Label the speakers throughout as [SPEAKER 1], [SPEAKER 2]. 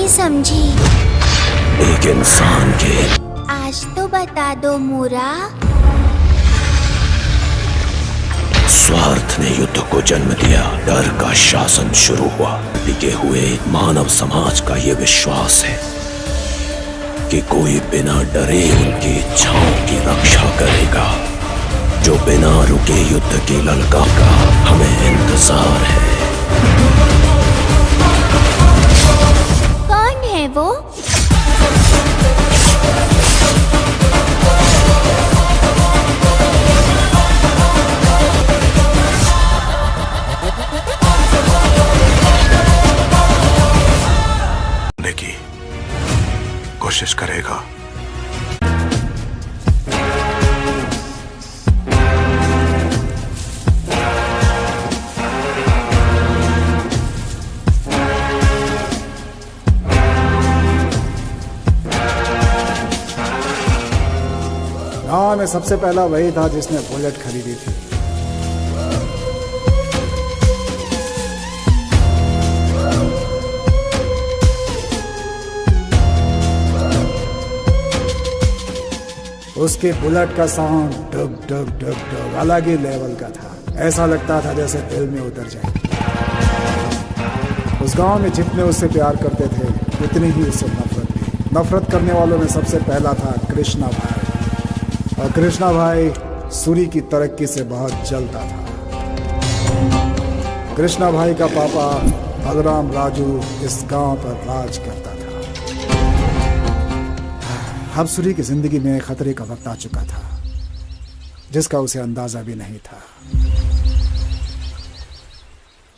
[SPEAKER 1] नहीं समझी।
[SPEAKER 2] एक इंसान के
[SPEAKER 1] आज तो बता दो मूरा।
[SPEAKER 2] स्वार्थ ने युद्ध को जन्म दिया, डर का शासन शुरू हुआ। टिके हुए मानव समाज का ये विश्वास है कि कोई बिना डरे उनकी इच्छाओं की रक्षा करेगा, जो बिना रुके युद्ध की ललकार का हमें इंतजार है।
[SPEAKER 1] कौन है वो?
[SPEAKER 3] की कोशिश करेगा।
[SPEAKER 4] गांव में सबसे पहला वही था जिसने बुलेट खरीदी थी। उसके बुलेट का साउंड डग डग डग डग अलग ही लेवल का था। ऐसा लगता था जैसे दिल में उतर जाए। उस गांव में जितने उससे प्यार करते थे उतनी ही उससे नफरत भी। नफरत करने वालों में सबसे पहला था कृष्णा भाई। और कृष्णा भाई सूरी की तरक्की से बहुत जलता था। कृष्णा भाई का पापा बलराम राजू इस गांव पर राज करता था। अब सूरी की जिंदगी में खतरे का वक्त आ चुका था जिसका उसे अंदाजा भी नहीं था।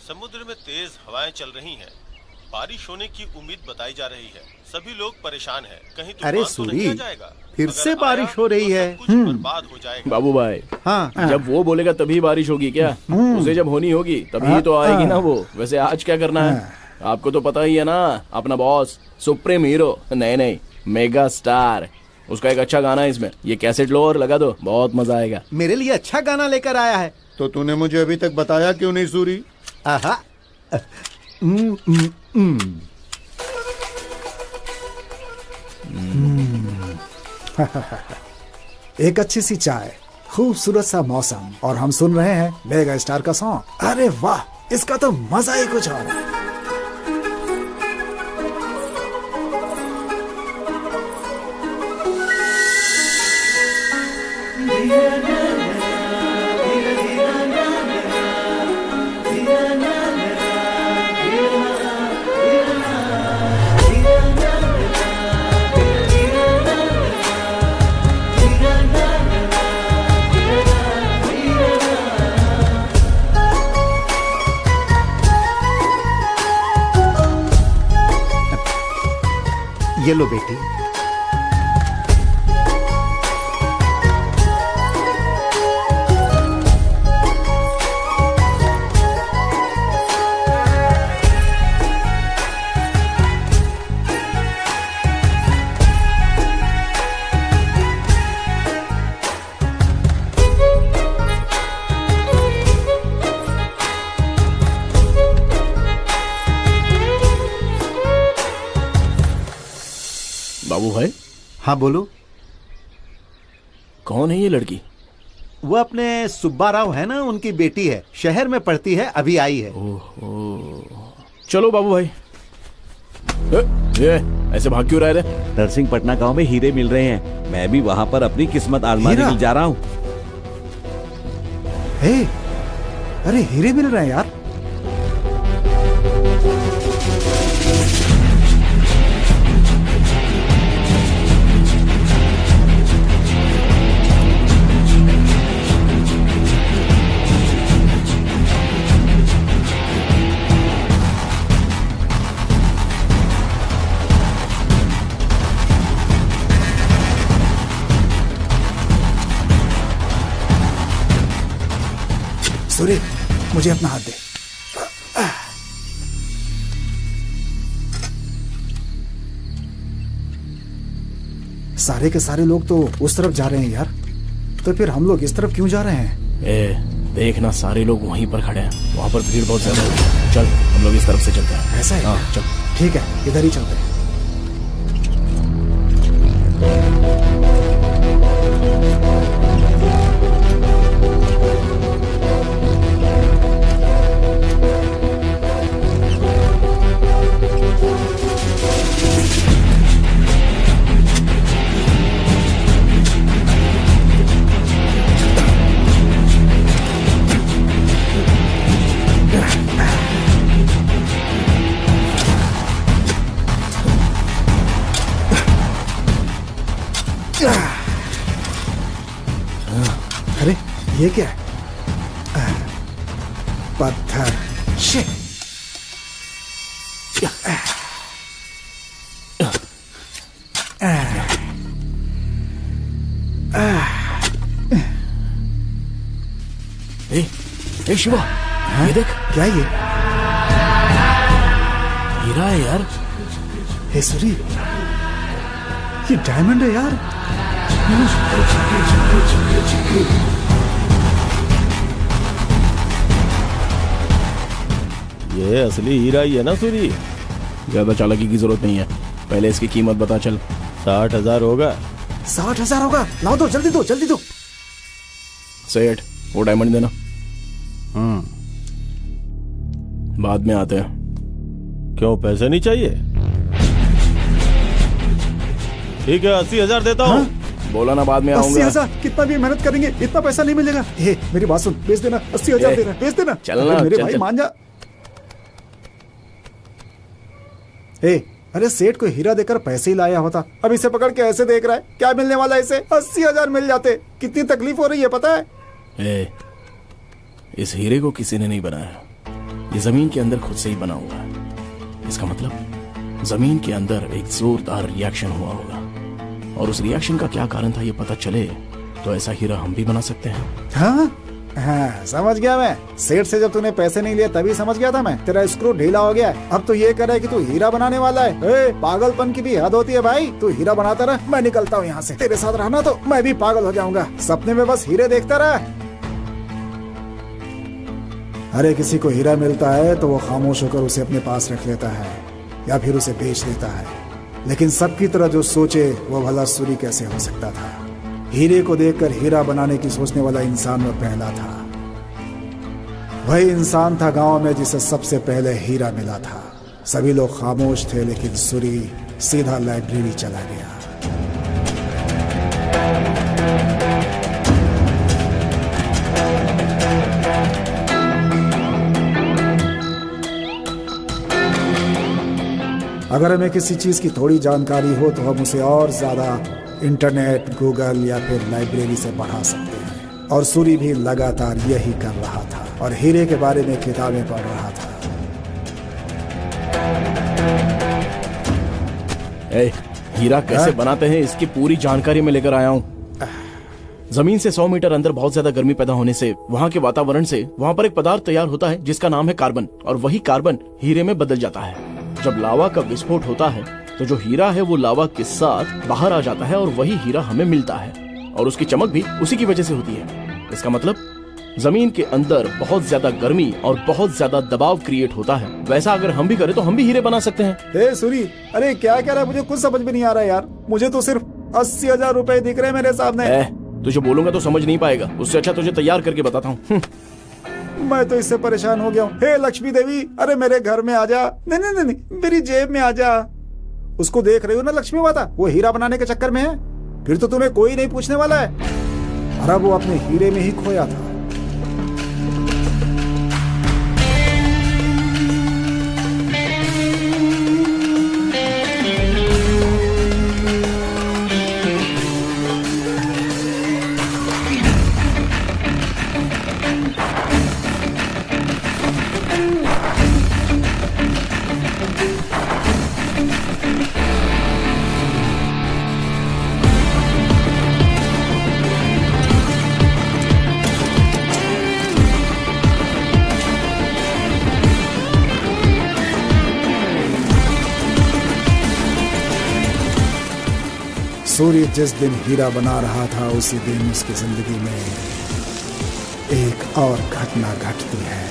[SPEAKER 5] समुद्र में तेज हवाएं चल रही हैं। बारिश होने की उम्मीद बताई जा रही है। सभी लोग परेशान हैं। कहीं तूफान
[SPEAKER 6] अरे
[SPEAKER 5] तो नहीं आ जाएगा?
[SPEAKER 6] फिर से बारिश हो रही है।
[SPEAKER 5] तो सब कुछ बर्बाद हो जाएगा।
[SPEAKER 7] बाबू भाई,
[SPEAKER 6] हाँ,
[SPEAKER 7] जब वो बोलेगा तभी बारिश होगी क्या? उसे जब होनी होगी तभी तो आएगी ना वो। वैसे आज क्या करना है आपको तो पता ही है ना। अपना बॉस सुप्रीम हीरो, नहीं मेगा स्टार, उसका एक अच्छा गाना है इसमें। ये कैसेट लो और लगा दो, बहुत मजा आएगा।
[SPEAKER 6] मेरे लिए अच्छा गाना लेकर आया है।
[SPEAKER 3] तो तूने मुझे अभी तक बताया क्यों नहीं सूरी?
[SPEAKER 6] आहा।
[SPEAKER 4] एक अच्छी सी चाय, खूबसूरत सा मौसम और हम सुन रहे हैं मेगा स्टार का सॉन्ग। अरे वाह, इसका तो मजा ही कुछ और है।
[SPEAKER 6] ये लो बेटी।
[SPEAKER 7] बाबू भाई।
[SPEAKER 6] हाँ बोलो।
[SPEAKER 7] कौन है ये लड़की?
[SPEAKER 6] वो अपने सुब्बा राव है ना, उनकी बेटी है। शहर में पढ़ती है, अभी आई है।
[SPEAKER 7] ओहो, चलो बाबू भाई। ये ऐसे भाग क्यों रहे थे?
[SPEAKER 8] नरसिंह पटना गांव में हीरे मिल रहे हैं। मैं भी वहां पर अपनी किस्मत आजमाने के लिए जा रहा हूँ।
[SPEAKER 4] अरे हीरे मिल रहे हैं यार। सूरी, मुझे अपना हाथ दे। सारे के सारे लोग तो उस तरफ जा रहे हैं यार, तो फिर हम लोग इस तरफ क्यों जा रहे हैं?
[SPEAKER 7] देखना, सारे लोग वहीं पर खड़े हैं। वहां पर भीड़ बहुत ज्यादा है। चल हम लोग इस तरफ से चलते हैं।
[SPEAKER 4] ऐसा है?
[SPEAKER 7] हाँ चल।
[SPEAKER 4] ठीक है, इधर ही चलते हैं। ये क्या है? पत्थर। शिट।
[SPEAKER 7] ए शिवा, ये देख।
[SPEAKER 4] क्या ये?
[SPEAKER 7] हीरा है यार।
[SPEAKER 4] हे सूरी, ये डायमंड है यार।
[SPEAKER 5] ये असली हीरा ही है ना सूरी?
[SPEAKER 7] ज्यादा चालाकी की जरूरत नहीं है, पहले इसकी कीमत बता चल।
[SPEAKER 5] 60,000 होगा।
[SPEAKER 4] 60,000 होगा? लाओ दो, जल्दी दो, जल्दी दो।
[SPEAKER 7] सेठ, वो डायमंड देना। बाद में आते हैं।
[SPEAKER 5] क्यों, पैसे नहीं चाहिए? ठीक है, 80,000 देता हूँ।
[SPEAKER 7] बोला ना बाद में आऊंगा।
[SPEAKER 4] 80,000? कितना भी मेहनत करेंगे इतना पैसा नहीं मिलेगा। हे मेरी बात सुन, बेच देना। 80,000 दे रहा है, बेच देना।
[SPEAKER 7] चलना,
[SPEAKER 4] मेरे
[SPEAKER 7] चल,
[SPEAKER 4] भाई
[SPEAKER 7] चल।
[SPEAKER 4] मान जा। हे, अरे सेठ को हीरा देकर पैसे ही लाया होता, अब इसे पकड़ के ऐसे देख रहा है। क्या मिलने वाला है इसे? 80,000 मिल जाते। कितनी तकलीफ हो रही है पता है?
[SPEAKER 7] इस हीरे को किसी ने नहीं बनाया, ये जमीन के अंदर खुद से ही बना हुआ है। इसका मतलब जमीन के अंदर एक जोरदार रिएक्शन हुआ होगा, और उस रिएक्शन का क्या कारण था ये पता चले तो ऐसा हीरा हम भी बना सकते हैं।
[SPEAKER 4] हाँ हाँ, समझ गया मैं। सेठ से जब तूने पैसे नहीं लिए तभी समझ गया था मैं, तेरा स्क्रू ढीला हो गया है। अब तो ये करे कि तू हीरा बनाने वाला है। पागलपन की भी हद होती है भाई। तू हीरा बनाता रहा, मैं निकलता हूँ यहाँ से। तेरे साथ रहना तो मैं भी पागल हो जाऊंगा। सपने में बस हीरे देखता रहा। अरे किसी को हीरा मिलता है तो वो खामोश होकर उसे अपने पास रख लेता है या फिर उसे बेच देता है, लेकिन सबकी तरह जो सोचे वो भला सूरी कैसे हो सकता था? हीरे को देखकर हीरा बनाने की सोचने वाला इंसान में पहला था। वही इंसान था गांव में जिसे सबसे पहले हीरा मिला था। सभी लोग खामोश थे, लेकिन सूरी सीधा लाइब्रेरी चला गया। अगर हमें किसी चीज की थोड़ी जानकारी हो तो हम उसे और ज्यादा इंटरनेट, गूगल या फिर लाइब्रेरी से बढ़ा सकते हैं। और सूरी भी लगातार यही कर रहा था और हीरे के बारे में किताबें पढ़ रहा था।
[SPEAKER 7] हीरा कैसे बनाते हैं इसकी पूरी जानकारी मैं लेकर आया हूँ। जमीन से 100 मीटर अंदर बहुत ज्यादा गर्मी पैदा होने से, वहाँ के वातावरण से, वहाँ पर एक पदार्थ तैयार होता है जिसका नाम है कार्बन, और वही कार्बन हीरे में बदल जाता है। जब लावा का विस्फोट होता है तो जो हीरा है वो लावा के साथ बाहर आ जाता है और वही हीरा हमें मिलता है, और उसकी चमक भी उसी की वजह से होती है। इसका मतलब जमीन के अंदर बहुत ज्यादा गर्मी और बहुत ज्यादा दबाव क्रिएट होता है। वैसा अगर हम भी करें तो हम भी हीरे बना सकते हैं।
[SPEAKER 4] हे सूरी, अरे क्या कह रहा है? मुझे कुछ समझ में नहीं आ रहा यार। मुझे तो सिर्फ 80,000 रुपए दिख रहे हैं मेरे सामने।
[SPEAKER 7] तुझे बोलूंगा तो समझ नहीं पाएगा, उससे अच्छा तुझे तैयार करके बताता हूँ।
[SPEAKER 4] मैं तो इससे परेशान हो गया हूँ। हे लक्ष्मी देवी, अरे मेरे घर में आ जा। नहीं नहीं नहीं, मेरी जेब में आ जा। उसको देख रही हो ना लक्ष्मी माता, वो हीरा बनाने के चक्कर में है। फिर तो तुम्हें कोई नहीं पूछने वाला है। अरे वो अपने हीरे में ही खोया था। सूर्य जिस दिन हीरा बना रहा था उसी दिन उसकी जिंदगी में एक और घटना घटती है।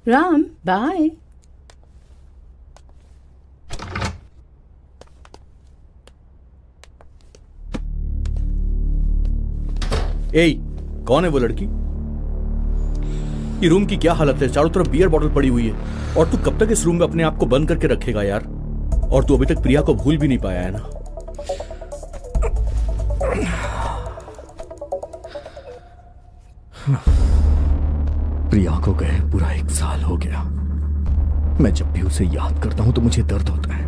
[SPEAKER 9] राम बाय।
[SPEAKER 10] ए, कौन है वो लड़की? ये रूम की क्या हालत है? चारों तरफ बियर बॉटल पड़ी हुई है। और तू कब तक इस रूम में अपने आप को बंद करके रखेगा यार? और तू अभी तक प्रिया को भूल भी नहीं पाया है ना?
[SPEAKER 11] प्रिया को गए पूरा 1 साल हो गया। मैं जब भी उसे याद करता हूं तो मुझे दर्द होता है।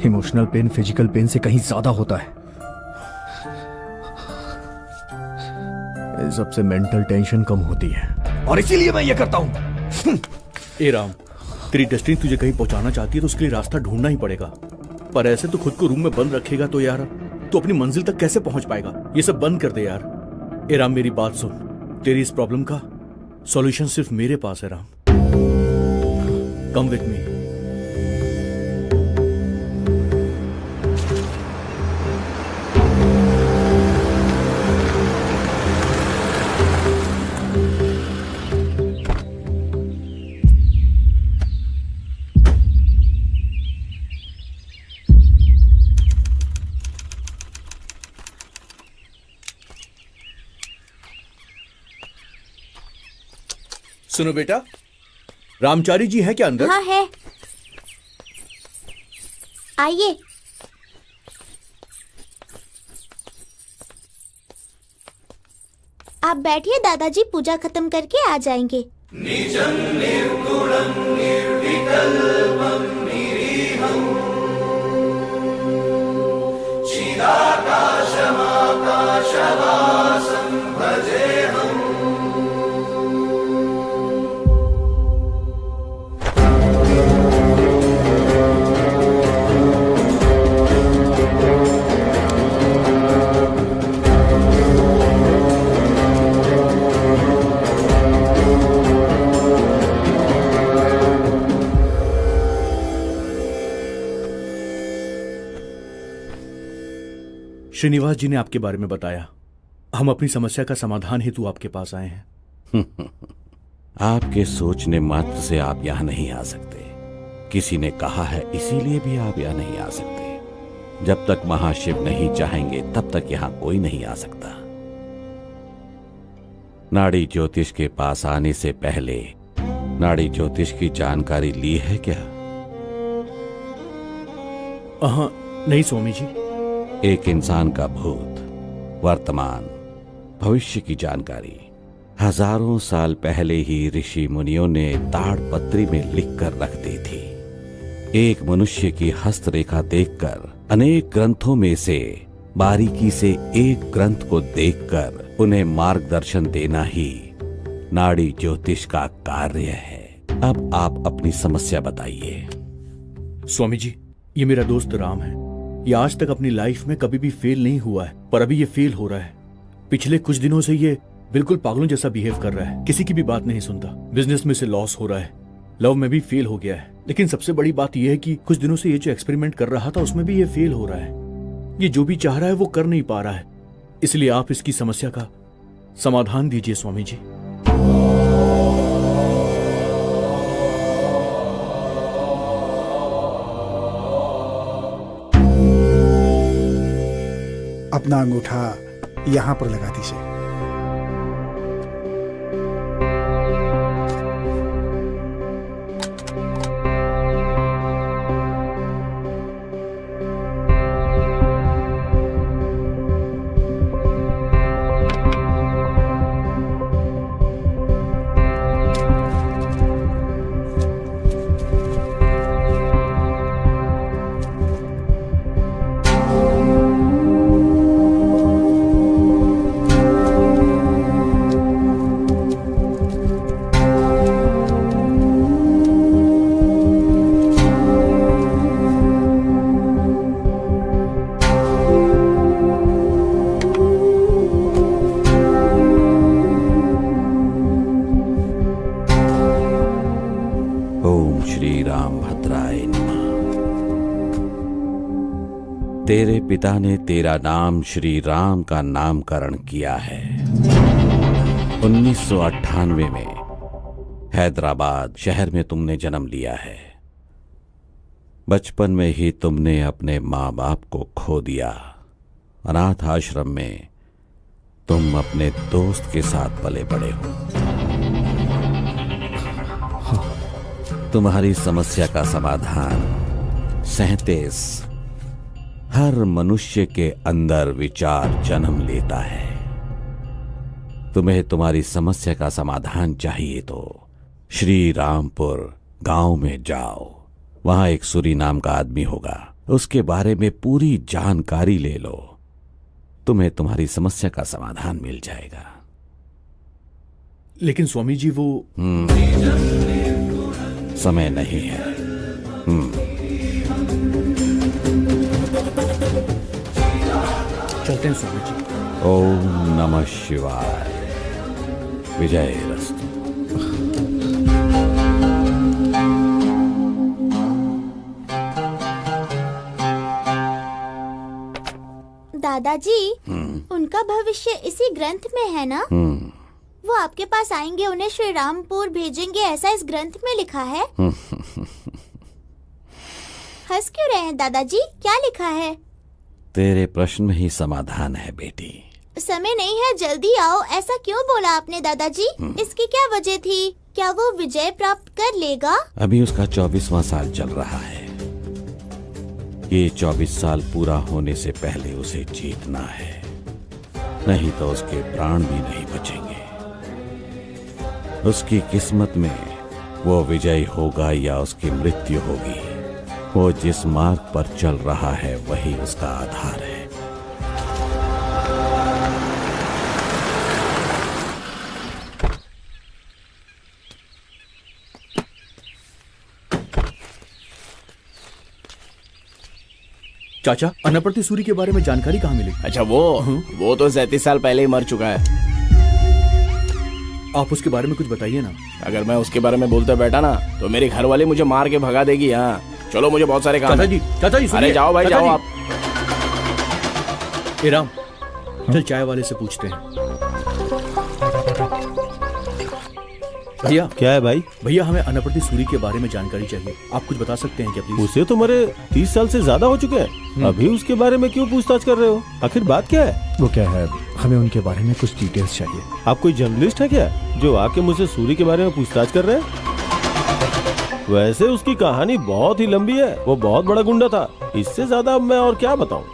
[SPEAKER 11] इमोशनल पेन फिजिकल पेन से कहीं ज्यादा होता है। सबसे मेंटल टेंशन कम होती है और इसीलिए मैं ये करता हूं।
[SPEAKER 10] ए राम, तेरी डेस्टिनी तुझे कहीं पहुंचाना चाहती है तो उसके लिए रास्ता ढूंढना ही पड़ेगा। पर ऐसे तो खुद को रूम में बंद रखेगा तो यार तू अपनी मंजिल तक कैसे पहुंच पाएगा? ये सब बंद कर दे यार। ए राम, मेरी बात सुन। तेरी इस प्रॉब्लम का सॉल्यूशन सिर्फ मेरे पास है राम। Come with me. सुनो बेटा, रामचारी जी हैं क्या अंदर?
[SPEAKER 1] हाँ है, आइए। आप बैठिए, दादाजी पूजा खत्म करके आ जाएंगे।
[SPEAKER 12] निजं निर्गुणं निर्विकल्पं निरीहं चिदाकाशमाकाशवासं भजेऽहम्।
[SPEAKER 10] श्रीनिवास जी ने आपके बारे में बताया। हम अपनी समस्या का समाधान हेतु आपके पास आए हैं।
[SPEAKER 2] आपके सोचने मात्र से आप यहां नहीं आ सकते। किसी ने कहा है इसीलिए भी आप यहां नहीं आ सकते। जब तक महाशिव नहीं चाहेंगे तब तक यहां कोई नहीं आ सकता। नाड़ी ज्योतिष के पास आने से पहले नाड़ी ज्योतिष की जानकारी ली है क्या?
[SPEAKER 10] नहीं स्वामी जी।
[SPEAKER 2] एक इंसान का भूत, वर्तमान, भविष्य की जानकारी हजारों साल पहले ही ऋषि मुनियों ने ताड़पत्री में लिखकर रख दी थी। एक मनुष्य की हस्तरेखा देखकर अनेक ग्रंथों में से बारीकी से एक ग्रंथ को देखकर उन्हें मार्गदर्शन देना ही नाड़ी ज्योतिष का कार्य है। अब आप अपनी समस्या बताइए।
[SPEAKER 10] स्वामी जी, ये मेरा दोस्त राम है। ये आज तक अपनी लाइफ में कभी भी फेल नहीं हुआ है, पर अभी ये फेल हो रहा है। पिछले कुछ दिनों से ये बिल्कुल पागलों जैसा बिहेव कर रहा है, किसी की भी बात नहीं सुनता। बिजनेस में से लॉस हो रहा है, लव में भी फेल हो गया है। लेकिन सबसे बड़ी बात यह है कि कुछ दिनों से ये जो एक्सपेरिमेंट कर रहा था उसमें भी ये फेल हो रहा है। ये जो भी चाह रहा है वो कर नहीं पा रहा है। इसलिए आप इसकी समस्या का समाधान दीजिए स्वामी जी।
[SPEAKER 4] अपना अंगूठा यहां पर लगा दीजिए।
[SPEAKER 2] तेरे पिता ने तेरा नाम श्री राम का नामकरण किया है।
[SPEAKER 8] 1998 में हैदराबाद शहर में तुमने जन्म लिया है। बचपन में ही तुमने अपने माँ बाप को खो दिया। अनाथ आश्रम में तुम अपने दोस्त के साथ पले बड़े हो। तुम्हारी समस्या का समाधान 37 हर मनुष्य के अंदर विचार जन्म लेता है। तुम्हें तुम्हारी समस्या का समाधान चाहिए तो श्री रामपुर गांव में जाओ। वहां एक सूरी नाम का आदमी होगा, उसके बारे में पूरी जानकारी ले लो। तुम्हें तुम्हारी समस्या का समाधान मिल जाएगा।
[SPEAKER 10] लेकिन स्वामी जी वो
[SPEAKER 8] समय नहीं है।
[SPEAKER 10] चलते हैं स्वामी जी।
[SPEAKER 8] ओम नमः शिवाय। विजयरस्तु।
[SPEAKER 1] दादाजी, उनका भविष्य इसी ग्रंथ में है ना? वो आपके पास आएंगे, उन्हें श्री रामपुर भेजेंगे, ऐसा इस ग्रंथ में लिखा है। हंस क्यों रहे हैं दादाजी? क्या लिखा है?
[SPEAKER 8] तेरे प्रश्न में ही समाधान है बेटी।
[SPEAKER 1] समय नहीं है, जल्दी आओ। ऐसा क्यों बोला आपने दादाजी? इसकी क्या वजह थी? क्या वो विजय प्राप्त कर लेगा?
[SPEAKER 8] अभी उसका 24वां साल चल रहा है। ये 24 साल पूरा होने से पहले उसे जीतना है, नहीं तो उसके प्राण भी नहीं बचेंगे। उसकी किस्मत में वो विजयी होगा या उसकी मृत्यु होगी। वो जिस मार्ग पर चल रहा है वही उसका आधार है।
[SPEAKER 10] चाचा, अनाप्रति सूरी के बारे में जानकारी कहाँ मिली?
[SPEAKER 7] अच्छा वो तो 37 साल पहले ही मर चुका है।
[SPEAKER 10] आप उसके बारे में कुछ बताइए ना।
[SPEAKER 7] अगर मैं उसके बारे में बोलते बैठा ना तो मेरे घर वाले मुझे मार के भगा देगी। हाँ चलो, मुझे बहुत सारे काम है।
[SPEAKER 10] चाचा जी
[SPEAKER 7] अरे जाओ भाई, जाओ आप।
[SPEAKER 10] ए राम, चल चाय वाले से पूछते हैं। भैया।
[SPEAKER 5] क्या है भाई?
[SPEAKER 10] भैया, हमें अनाप्रति सूरी के बारे में जानकारी चाहिए। आप कुछ बता सकते हैं क्या प्लीज?
[SPEAKER 5] उसे तो मरे 30 साल से ज्यादा हो चुके हैं, अभी उसके बारे में क्यों पूछताछ कर रहे हो? आखिर बात क्या है?
[SPEAKER 11] वो क्या है, हमें उनके बारे में कुछ डिटेल्स चाहिए।
[SPEAKER 5] आप कोई जर्नलिस्ट है क्या जो आके मुझसे सूरी के बारे में पूछताछ कर रहे हैं? वैसे उसकी कहानी बहुत ही लंबी है। वो बहुत बड़ा गुंडा था, इससे ज्यादा मैं और क्या बताऊं।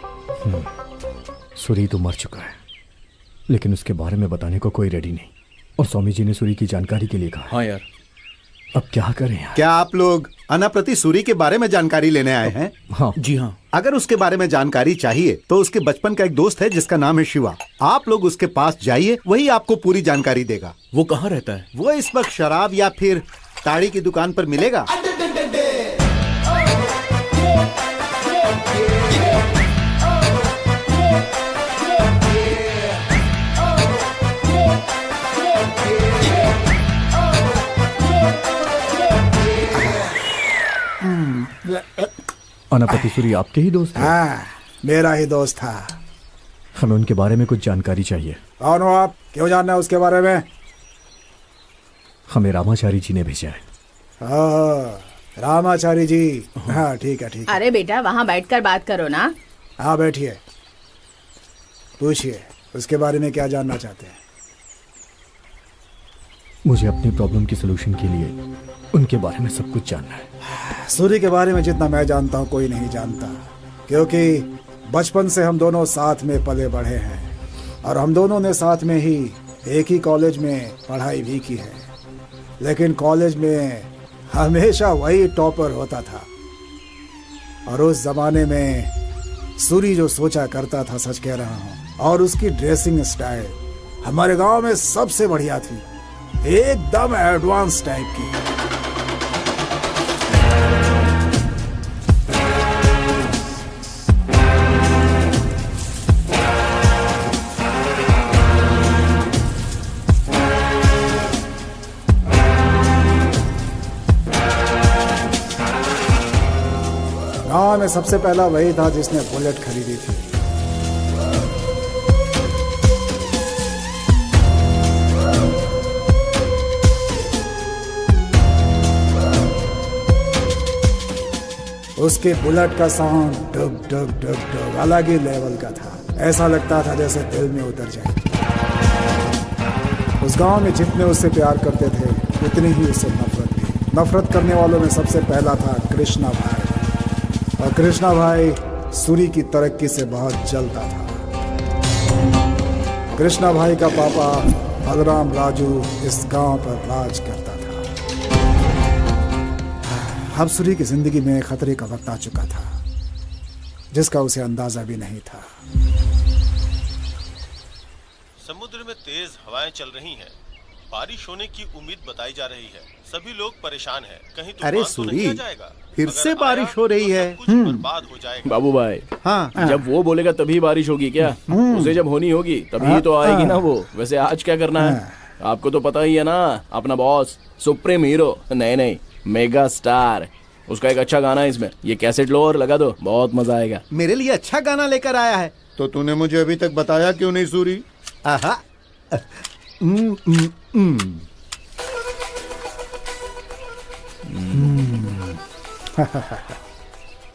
[SPEAKER 11] सूरी तो मर चुका है, लेकिन उसके बारे में बताने को कोई रेडी नहीं। और स्वामी जी ने सूरी की जानकारी के लिए कहा।
[SPEAKER 10] हाँ यार,
[SPEAKER 11] अब क्या करें यार?
[SPEAKER 6] क्या आप लोग अनाप्रति सूरी के बारे में जानकारी लेने आए हैं?
[SPEAKER 11] हाँ
[SPEAKER 10] जी हाँ।
[SPEAKER 6] अगर उसके बारे में जानकारी चाहिए तो उसके बचपन का एक दोस्त है जिसका नाम है शिवा। आप लोग उसके पास जाइए, वही आपको पूरी जानकारी देगा।
[SPEAKER 10] वो कहाँ रहता है?
[SPEAKER 6] वो इस वक्त शराब या फिर ताड़ी की दुकान पर मिलेगा।
[SPEAKER 11] अनाप्रति सूरी आपके ही दोस्त है?
[SPEAKER 4] हाँ, मेरा ही दोस्त था।
[SPEAKER 11] हमें उनके बारे में कुछ जानकारी चाहिए।
[SPEAKER 4] कौन हो आप? क्यों जानना है उसके बारे में?
[SPEAKER 11] हमें रामाचारी जी ने भेजा है।
[SPEAKER 4] रामाचारी जी? हाँ ठीक है ठीक है।
[SPEAKER 9] अरे बेटा, वहाँ बैठकर बात करो ना।
[SPEAKER 4] हाँ बैठिए, पूछिए उसके बारे में क्या जानना चाहते हैं।
[SPEAKER 11] मुझे अपनी प्रॉब्लम की सलूशन के लिए उनके बारे में सब कुछ जानना है।
[SPEAKER 4] सूरी के बारे में जितना मैं जानता हूँ कोई नहीं जानता, क्योंकि बचपन से हम दोनों साथ में पले बढ़े हैं और हम दोनों ने साथ में ही एक ही कॉलेज में पढ़ाई भी की है। लेकिन कॉलेज में हमेशा वही टॉपर होता था और उस जमाने में सूरी जो सोचा करता था, सच कह रहा हूँ, और उसकी ड्रेसिंग स्टाइल हमारे गांव में सबसे बढ़िया थी, एकदम एडवांस टाइप की। गांव में सबसे पहला वही था जिसने बुलेट खरीदी थी। उसके बुलेट का साउंड डुग डुग डुग डुग अलग ही लेवल का था। ऐसा लगता था जैसे दिल में उतर जाए। उस गांव में जितने उससे प्यार करते थे उतनी ही उससे नफरत थी। नफरत करने वालों में सबसे पहला था कृष्णा भाई। और कृष्णा भाई सूरी की तरक्की से बहुत जलता था। कृष्णा भाई का पापा बलराम राजू इस गांव पर राज करता था। अब सूरी की जिंदगी में खतरे का वक्त आ चुका था जिसका उसे अंदाजा भी नहीं था।
[SPEAKER 5] समुद्र में तेज हवाएं चल रही हैं। बारिश होने की उम्मीद बताई जा रही है। सभी लोग परेशान हैं। कहीं तो
[SPEAKER 6] अरे सूरी, फिर से बारिश हो रही है।
[SPEAKER 5] बर्बाद हो जाएगा।
[SPEAKER 7] बाबू भाई,
[SPEAKER 6] हाँ,
[SPEAKER 7] जब वो बोलेगा तभी बारिश होगी क्या? उसे जब होनी होगी तभी तो आएगी ना वो। वैसे आज क्या करना है आपको तो पता ही है ना। अपना बॉस सुप्रीम हीरो, नहीं मेगा स्टार, उसका एक अच्छा गाना है इसमें। ये कैसेट लो और लगा दो, बहुत मजा आएगा।
[SPEAKER 6] मेरे लिए अच्छा गाना लेकर आया है।
[SPEAKER 3] तो तूने मुझे अभी तक बताया क्यों नहीं सूरी?
[SPEAKER 6] आहा।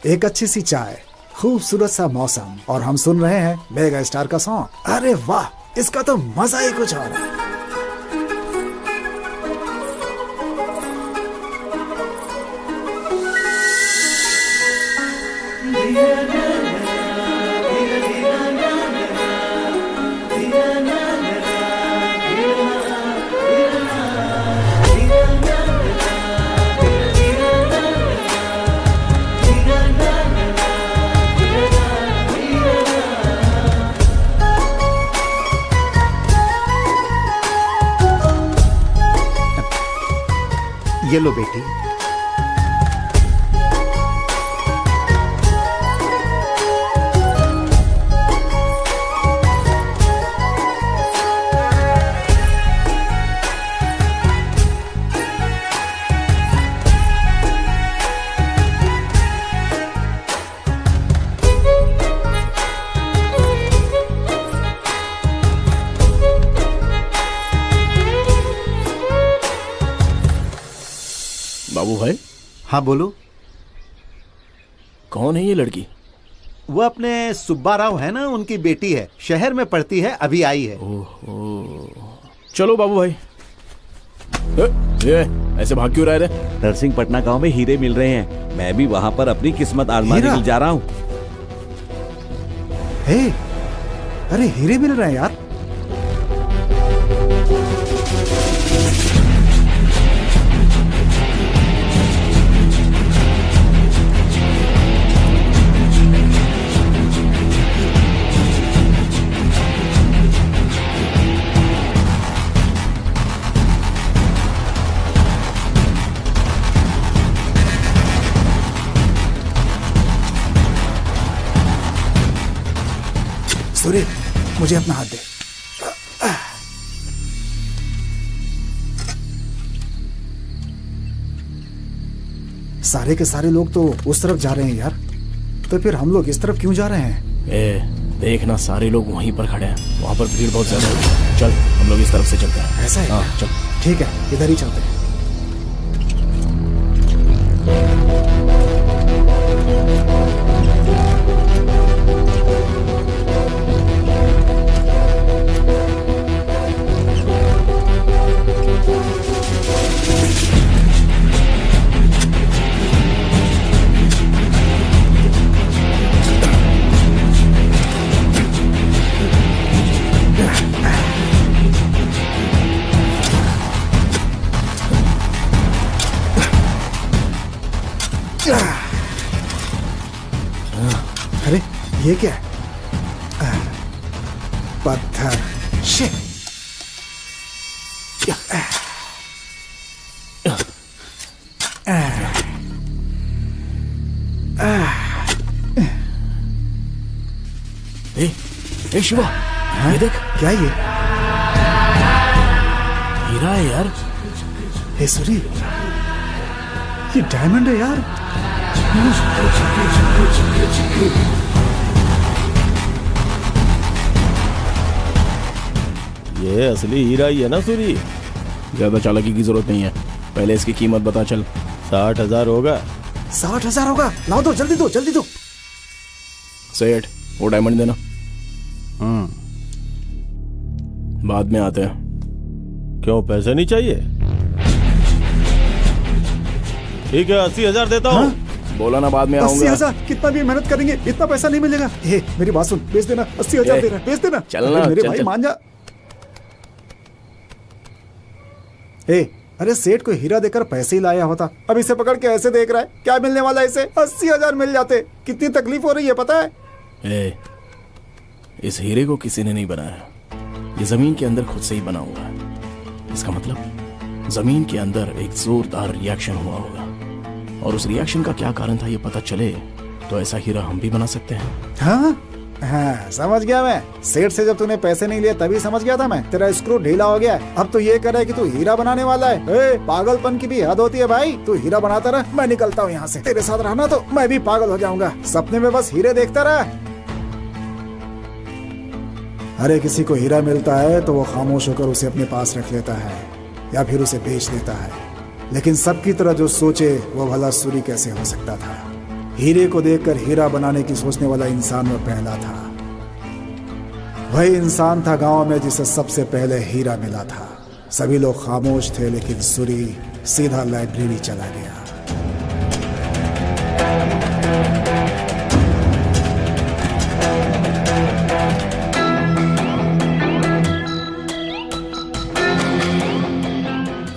[SPEAKER 4] एक अच्छी सी चाय, खूबसूरत सा मौसम और हम सुन रहे हैं मेगा स्टार का सॉन्ग। अरे वाह, इसका तो मजा ही कुछ और है।
[SPEAKER 6] ये लो बेटी।
[SPEAKER 7] बाबू भाई।
[SPEAKER 6] हाँ बोलो।
[SPEAKER 7] कौन है ये लड़की?
[SPEAKER 6] वो अपने सुब्बा राव है ना, उनकी बेटी है। शहर में पढ़ती है, अभी आई है।
[SPEAKER 7] ओहो। चलो बाबू भाई। ये ऐसे भाग क्यों रहे थे?
[SPEAKER 8] नरसिंहपटना गांव में हीरे मिल रहे हैं। मैं भी वहां पर अपनी किस्मत आजमाने के लिए जा रहा हूँ।
[SPEAKER 4] हे, अरे हीरे मिल रहे हैं यार। सूरी, मुझे अपना हाथ दे। सारे के सारे लोग तो उस तरफ जा रहे हैं यार, तो फिर हम लोग इस तरफ क्यों जा रहे हैं?
[SPEAKER 7] देखना, सारे लोग वहीं पर खड़े हैं। वहां पर भीड़ बहुत ज्यादा है। चल हम लोग इस तरफ से चलते हैं।
[SPEAKER 4] ऐसा है?
[SPEAKER 7] हाँ चल।
[SPEAKER 4] ठीक है, इधर ही चलते हैं। अरे ये क्या है? पत्थर। शिट।
[SPEAKER 7] ए शिवा, ये देख।
[SPEAKER 4] क्या ये?
[SPEAKER 7] हीरा है यार।
[SPEAKER 4] हे सूरी, ये डायमंड है यार।
[SPEAKER 5] ये असली हीरा ही है ना सूरी?
[SPEAKER 7] ज्यादा चालाकी की जरूरत नहीं है, पहले इसकी कीमत बता चल।
[SPEAKER 5] 60,000 होगा।
[SPEAKER 4] 60,000 होगा। लाओ दो, जल्दी दो, जल्दी दो।
[SPEAKER 7] सेठ वो डायमंड देना। बाद में आते हैं।
[SPEAKER 5] क्यों, पैसे नहीं चाहिए? ठीक है, 80,000 देता हूँ।
[SPEAKER 7] बोला ना बाद में आऊंगा।
[SPEAKER 4] 80,000? कितना भी मेहनत करेंगे इतना पैसा नहीं मिलेगा। ए, मेरी बात सुन, बेच देना। 80,000 दे रहा है, बेच देना।
[SPEAKER 7] चलना,
[SPEAKER 4] मेरे
[SPEAKER 7] चल,
[SPEAKER 4] भाई
[SPEAKER 7] चल।
[SPEAKER 4] मान जा। अरे सेठ को हीरा देकर पैसे ही लाया होता, अब इसे पकड़ के ऐसे देख रहा है। क्या मिलने वाला है इसे? 80,000 मिल जाते। कितनी तकलीफ हो रही है पता है?
[SPEAKER 7] इस हीरे को किसी ने नहीं बनाया, ये जमीन के अंदर खुद से ही बना हुआ है। इसका मतलब जमीन के अंदर एक जोरदार रिएक्शन हुआ होगा, और उस रिएक्शन का क्या कारण था ये पता चले तो ऐसा हीरा हम भी बना सकते हैं।
[SPEAKER 4] हाँ, समझ गया मैं। सेठ से जब तूने पैसे नहीं लिए तभी समझ गया था मैं। तेरा स्क्रू ढीला हो गया है। अब तो ये कर रहा है कि तू हीरा बनाने वाला है। पागलपन की भी हद होती है भाई। तू हीरा बनाता रहा, मैं निकलता हूँ यहाँ से। तेरे साथ रहना तो मैं भी पागल हो जाऊंगा। सपने में बस हीरे देखता रहा। अरे किसी को हीरा मिलता है तो वो खामोश होकर उसे अपने पास रख लेता है या फिर उसे बेच देता है, लेकिन सबकी तरह जो सोचे वो भला सूरी कैसे हो सकता था। हीरे को देखकर हीरा बनाने की सोचने वाला इंसान वो पहला था। वही इंसान था गांव में जिसे सबसे पहले हीरा मिला था। सभी लोग खामोश थे, लेकिन सूरी सीधा लाइब्रेरी चला गया।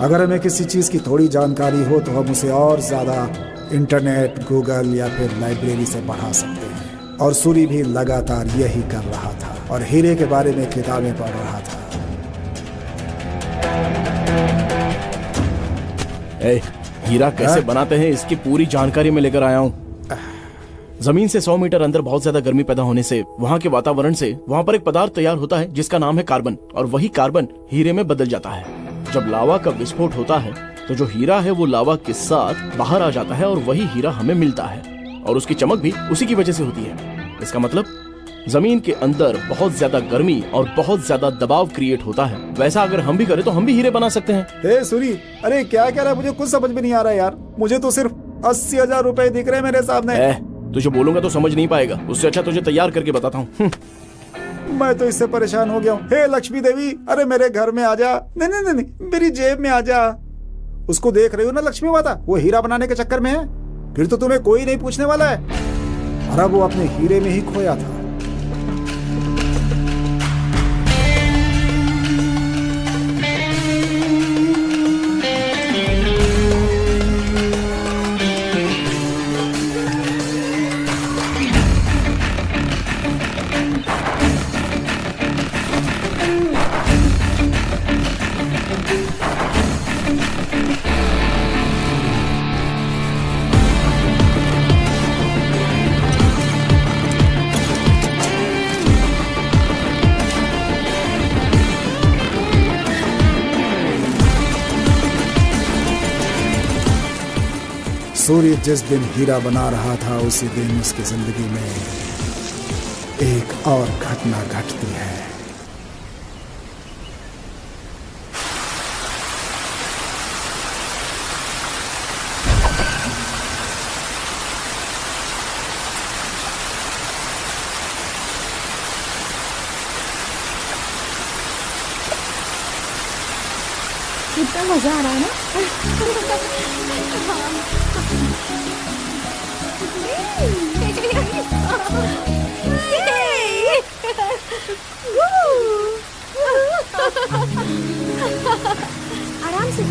[SPEAKER 4] अगर हमें किसी चीज की थोड़ी जानकारी हो तो हम उसे और ज्यादा इंटरनेट, गूगल या फिर लाइब्रेरी से बढ़ा सकते हैं। और सूरी भी लगातार यही कर रहा था और हीरे के बारे में किताबें पढ़ रहा था।
[SPEAKER 7] हीरा कैसे बनाते हैं इसकी पूरी जानकारी मैं लेकर आया हूँ। जमीन से 100 मीटर अंदर बहुत ज्यादा गर्मी पैदा होने से, वहाँ के वातावरण से, वहाँ पर एक पदार्थ तैयार होता है जिसका नाम है कार्बन, और वही कार्बन हीरे में बदल जाता है। जब लावा का विस्फोट होता है तो जो हीरा है वो लावा के साथ बाहर आ जाता है और वही हीरा हमें मिलता है, और उसकी चमक भी उसी की वजह से होती है। इसका मतलब जमीन के अंदर बहुत ज्यादा गर्मी और बहुत ज्यादा दबाव क्रिएट होता है। वैसा अगर हम भी करें तो हम भी हीरे बना सकते हैं।
[SPEAKER 4] सूरी, अरे क्या कह रहा है? मुझे कुछ समझ में नहीं आ रहा यार। मुझे तो सिर्फ 80,000 रुपए दिख रहे हैं मेरे सामने।
[SPEAKER 7] तुझे बोलूंगा तो समझ नहीं पाएगा, उससे अच्छा तुझे तैयार करके बताता हूँ।
[SPEAKER 4] मैं तो इससे परेशान हो गया हूँ। हे लक्ष्मी देवी, अरे मेरे घर में आ जा। नहीं नहीं नहीं, मेरी जेब में आ जा। उसको देख रही हो ना लक्ष्मी माता, वो हीरा बनाने के चक्कर में है। फिर तो तुम्हें कोई नहीं पूछने वाला है। और अब वो अपने हीरे में ही खोया था। सूर्य जिस दिन हीरा बना रहा था उसी दिन उसकी जिंदगी में एक और घटना घटती है।
[SPEAKER 1] कितना मजा आ रहा है ना। आराम से।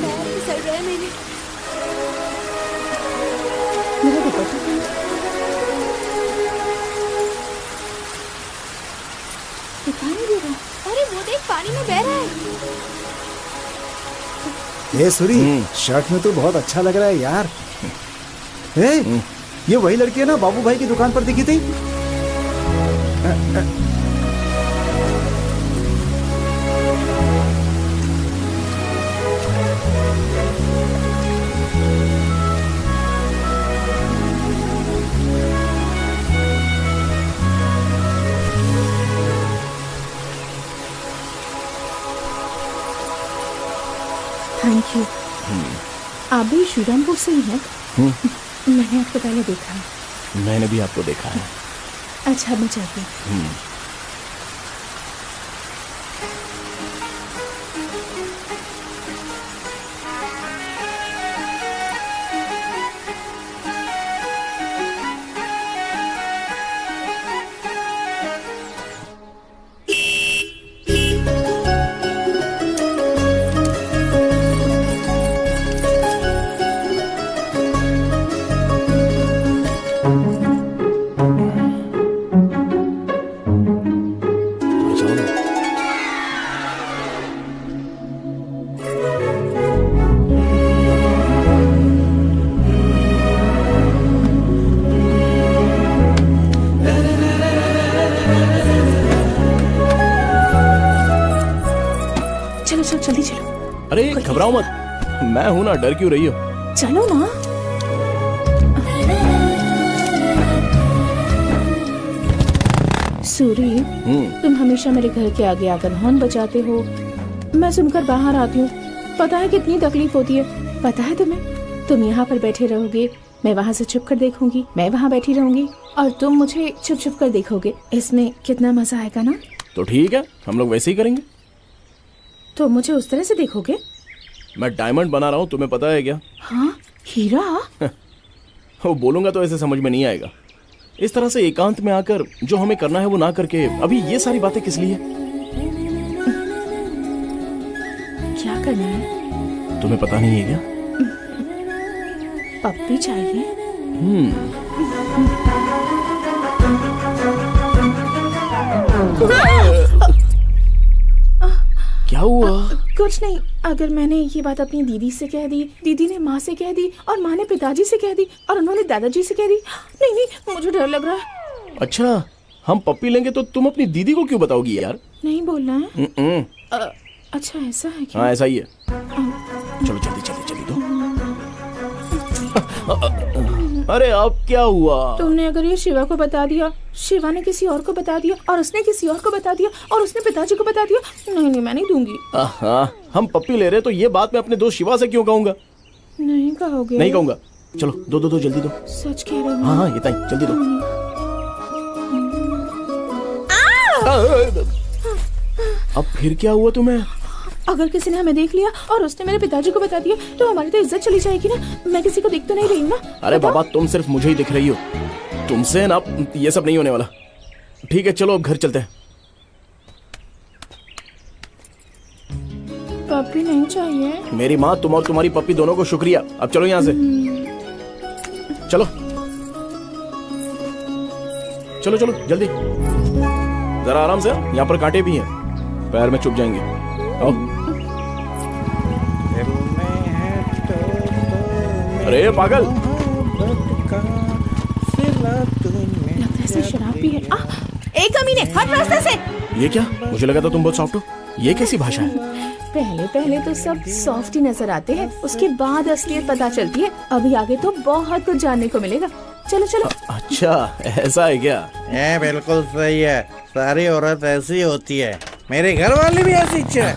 [SPEAKER 1] पैर फिसल रहे हैं मेरे। मेरा दुपट्टा दिखाई नहीं दे रहा। अरे वो देख, पानी में बह रहा है।
[SPEAKER 4] ए सूरी, शर्ट में तो बहुत अच्छा लग रहा है यार। ये वही लड़की है ना बाबू भाई की दुकान पर दिखी थी?
[SPEAKER 1] Thank you.
[SPEAKER 9] आप भी श्रीरामपुर से ही हैं? मैंने आपको पहले देखा है।
[SPEAKER 7] मैंने भी आपको देखा है।
[SPEAKER 9] अच्छा, मैं चलती हूँ। जल्दी चलो।
[SPEAKER 7] अरे घबराओ मत, मैं हूं ना, डर क्यों रही हो?
[SPEAKER 9] चलो ना। सूरी, तुम हमेशा मेरे घर के आगे आकर हॉर्न बजाते हो। मैं सुनकर बाहर आती हूँ। पता है कितनी तकलीफ होती है? पता है तुम्हें? तुम यहाँ पर बैठे रहोगे, मैं वहाँ से छुप कर देखूंगी, मैं वहाँ बैठी रहूंगी और तुम मुझे छुप छुप कर देखोगे। इसमें कितना मजा आएगा ना?
[SPEAKER 7] तो ठीक है, हम लोग वैसे ही करेंगे।
[SPEAKER 9] तो मुझे उस तरह से देखोगे?
[SPEAKER 7] मैं डायमंड बना रहा हूँ, तुम्हें पता है क्या?
[SPEAKER 9] हाँ, हीरा।
[SPEAKER 7] वो बोलूंगा तो ऐसे समझ में नहीं आएगा। इस तरह से एकांत में आकर जो हमें करना है वो ना करके अभी ये सारी बातें किस लिए?
[SPEAKER 9] क्या करना है?
[SPEAKER 7] तुम्हें पता नहीं है क्या?
[SPEAKER 9] पप्पी चाहिए।
[SPEAKER 7] क्या हुआ?
[SPEAKER 9] कुछ नहीं। अगर मैंने ये बात अपनी दीदी से कह दी, दीदी ने माँ से कह दी और माँ ने पिताजी से कह दी और उन्होंने दादाजी से कह दी। नहीं नहीं, मुझे डर लग रहा है।
[SPEAKER 7] अच्छा, हम पप्पी लेंगे तो तुम अपनी दीदी को क्यों बताओगी यार?
[SPEAKER 9] नहीं बोलना है। अच्छा, ऐसा है क्या?
[SPEAKER 7] हाँ, ऐसा ही है। चलो जल्दी जल्दी जल्दी दो। अरे अब क्या हुआ?
[SPEAKER 9] तुमने अगर ये शिवा को बता दिया, शिवा ने किसी और को बता दिया और उसने किसी और को बता दिया और उसने पिताजी को बता दिया। नहीं नहीं, मैं नहीं दूंगी।
[SPEAKER 7] हम पप्पी ले रहे तो ये बात मैं अपने दोस्त शिवा से क्यों कहूँगा?
[SPEAKER 9] नहीं कहोगे?
[SPEAKER 7] नहीं कहूँगा। चलो दो दो दो, जल्दी दो।
[SPEAKER 9] सच कह रहे हो?
[SPEAKER 7] हाँ हाँ, ये जल्दी दो। अब फिर क्या हुआ तुम्हें?
[SPEAKER 9] अगर किसी ने हमें देख लिया और उसने मेरे पिताजी को बता दिया तो हमारी तो इज्जत चली जाएगी ना। मैं किसी को दिख तो नहीं रही हूँ ना?
[SPEAKER 7] अरे बाबा, तुम सिर्फ मुझे ही दिख रही हो, तुमसे ना ये सब नहीं होने वाला। ठीक है, चलो अब घर चलते हैं।
[SPEAKER 9] पप्पी नहीं चाहिए।
[SPEAKER 7] मेरी माँ, तुम और तुम्हारी पप्पी दोनों को शुक्रिया। अब चलो यहाँ से। चलो चलो चलो जल्दी, जरा आराम से, यहाँ पर कांटे भी हैं, पैर में चुभ जाएंगे। आओ। अरे पागल,
[SPEAKER 9] लगता है शराब भी है। एक कमीने, हट रास्ते से।
[SPEAKER 7] ये क्या? मुझे लगा था तुम बहुत सॉफ्ट हो। ये कैसी भाषा है?
[SPEAKER 9] पहले पहले तो सब सॉफ्ट ही नजर आते हैं, उसके बाद असलियत पता चलती है। अभी आगे तो बहुत कुछ जानने को मिलेगा। चलो चलो।
[SPEAKER 7] अच्छा, ऐसा है क्या?
[SPEAKER 13] ये बिल्कुल सही है, सारी औरत ऐसी होती है। मेरे घर वाली भी ऐसी है।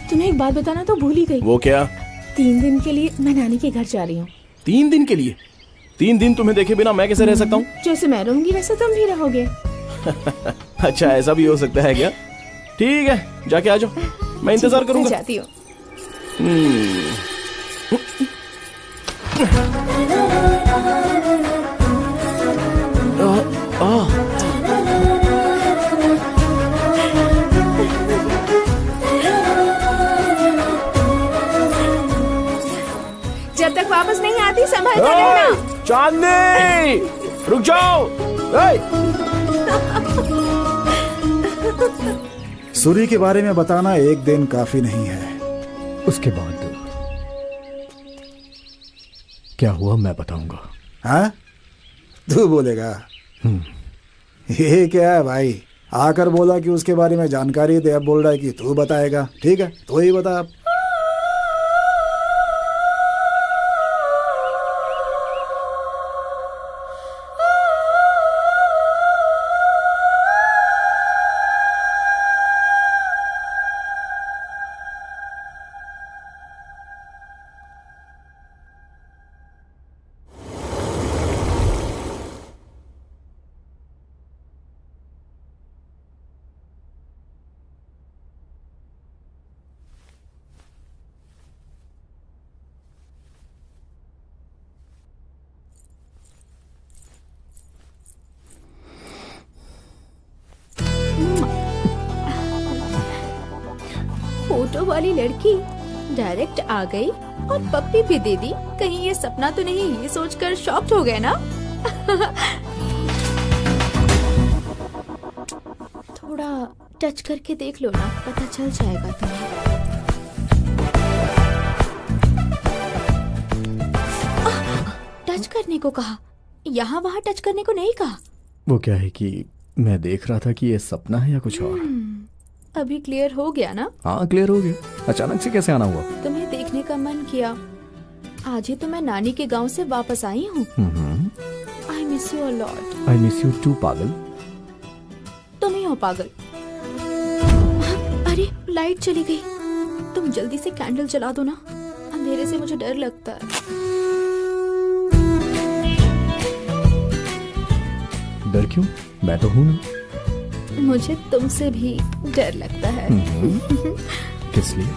[SPEAKER 9] तुम्हें एक बात बताना तो भूल ही गई।
[SPEAKER 7] वो क्या?
[SPEAKER 9] 3 दिन के लिए मैं नानी के घर जा रही हूँ।
[SPEAKER 7] 3 दिन के लिए? 3 दिन तुम्हें देखे बिना मैं कैसे रह सकता हूँ?
[SPEAKER 9] जैसे मैं रहूंगी वैसे तुम भी रहोगे।
[SPEAKER 7] अच्छा, ऐसा भी हो सकता है क्या? ठीक है, जाके आ जाओ, मैं इंतजार करूंगा।
[SPEAKER 9] जाती हूँ। जब तक वापस नहीं आती संभल कर रहना।
[SPEAKER 7] चांदनी, रुक जाओ।
[SPEAKER 4] सूरी के बारे में बताना एक दिन काफी नहीं है।
[SPEAKER 11] उसके बाद क्या हुआ मैं बताऊंगा।
[SPEAKER 4] हाँ, तू बोलेगा? ये क्या है भाई, आकर बोला कि उसके बारे में जानकारी दे, अब बोल रहा है कि तू बताएगा। ठीक है, तो ही बता अब।
[SPEAKER 9] वाली लड़की डायरेक्ट आ गई और पप्पी भी दे दी। कहीं ये सपना तो नहीं, ये सोचकर शॉक्ड हो गए ना। थोड़ा टच करके देख लो ना, पता चल जाएगा तुम्हें। टच करने को कहा, यहाँ वहाँ टच करने को नहीं कहा।
[SPEAKER 11] वो क्या है कि मैं देख रहा था कि ये सपना है या कुछ और।
[SPEAKER 9] अभी क्लियर हो गया ना?
[SPEAKER 11] हाँ क्लियर हो गया। अचानक से कैसे आना हुआ?
[SPEAKER 9] तुम्हें देखने का मन किया। आज ही तो मैं नानी के गांव से वापस आई हूँ। I miss you a lot.
[SPEAKER 11] I miss you too पागल।
[SPEAKER 9] तुम ही हो पागल। अरे लाइट चली गई, तुम जल्दी से कैंडल जला दो ना, अंधेरे से मुझे डर लगता है।
[SPEAKER 11] डर क्यों? मैं तो हूँ ना।
[SPEAKER 9] मुझे तुमसे भी डर लगता है।
[SPEAKER 11] किस लिए?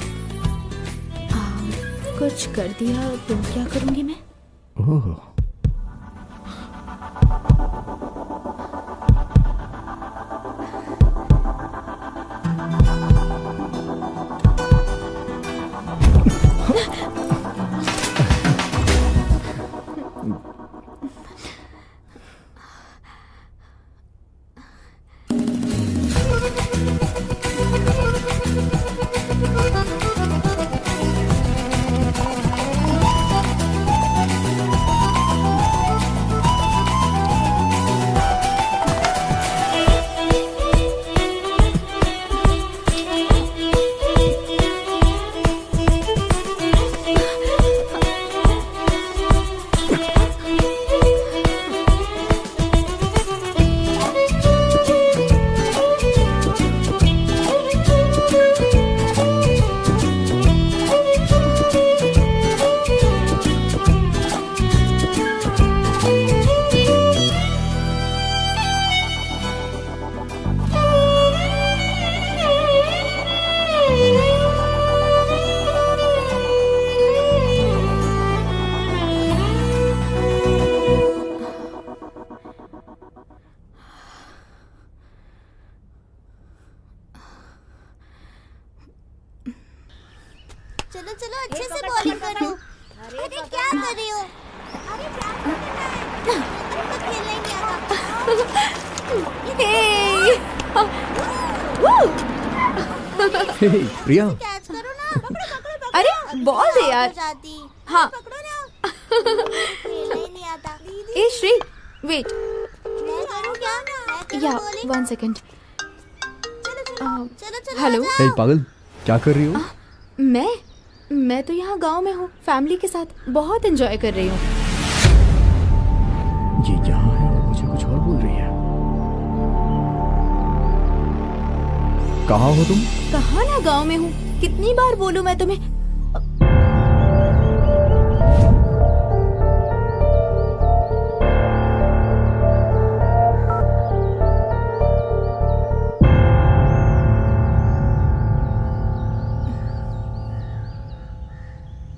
[SPEAKER 9] कुछ कर दिया तो क्या करूंगी मैं?
[SPEAKER 11] ओह
[SPEAKER 1] चलो चलो अच्छे से बॉलिंग करो। अरे क्या कर रही हो? अरे खेलना ही नहीं आता।
[SPEAKER 11] हे प्रिया,
[SPEAKER 1] कैच करो ना। पकड़ो।
[SPEAKER 9] अरे बॉल दे यार। हाँ
[SPEAKER 1] पकड़ो ना। खेलना ही नहीं आता।
[SPEAKER 9] ए श्री वेट।
[SPEAKER 1] मैं करूँ क्या?
[SPEAKER 9] या 1 सेकंड।
[SPEAKER 1] चलो
[SPEAKER 9] हेलो।
[SPEAKER 11] हे पागल, क्या कर रही हो?
[SPEAKER 9] मैं तो यहाँ गांव में हूँ, फैमिली के साथ बहुत एंजॉय कर रही हूँ।
[SPEAKER 11] ये यहाँ है और मुझे कुछ और बोल रही है। कहाँ हो तुम?
[SPEAKER 9] कहाँ ना गांव में हूँ, कितनी बार बोलूँ मैं तुम्हें।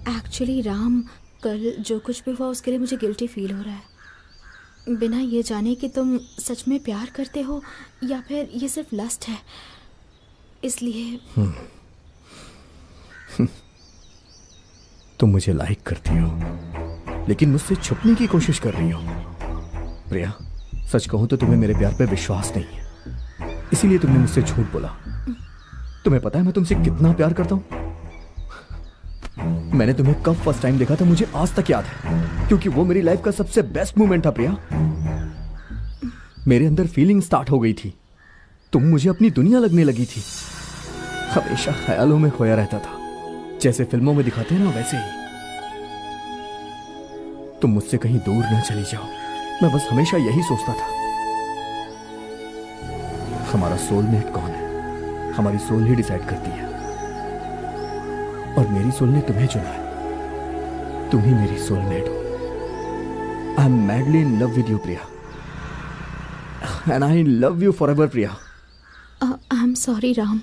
[SPEAKER 9] एक्चुअली राम, कल जो कुछ भी हुआ उसके लिए मुझे गिल्टी फील हो रहा है, बिना ये जाने कि तुम सच में प्यार करते हो या फिर ये सिर्फ लस्ट है, इसलिए।
[SPEAKER 11] तुम मुझे लाइक करती हो लेकिन मुझसे छुपने की कोशिश कर रही हो। प्रिया, सच कहूं तो तुम्हें मेरे प्यार पे विश्वास नहीं है, इसीलिए तुमने मुझसे झूठ बोला। तुम्हें पता है मैं तुमसे कितना प्यार करता हूं? मैंने तुम्हें कब फर्स्ट टाइम देखा था मुझे आज तक याद है, क्योंकि वो मेरी लाइफ का सबसे बेस्ट मोमेंट था। प्रिया, मेरे अंदर फीलिंग स्टार्ट हो गई थी, तुम मुझे अपनी दुनिया लगने लगी थी। हमेशा ख्यालों में खोया रहता था, जैसे फिल्मों में दिखाते हैं ना वैसे ही। तुम मुझसे कहीं दूर न चली जाओ, मैं बस हमेशा यही सोचता था। हमारा सोलमेट कौन है, हमारी सोल ही डिसाइड करती है, और मेरी सोल ने तुम्हें चुना है। तुम ही मेरी सोलमेट हो। I am madly in love with you Priya, and I love you forever Priya.
[SPEAKER 9] I am sorry Ram.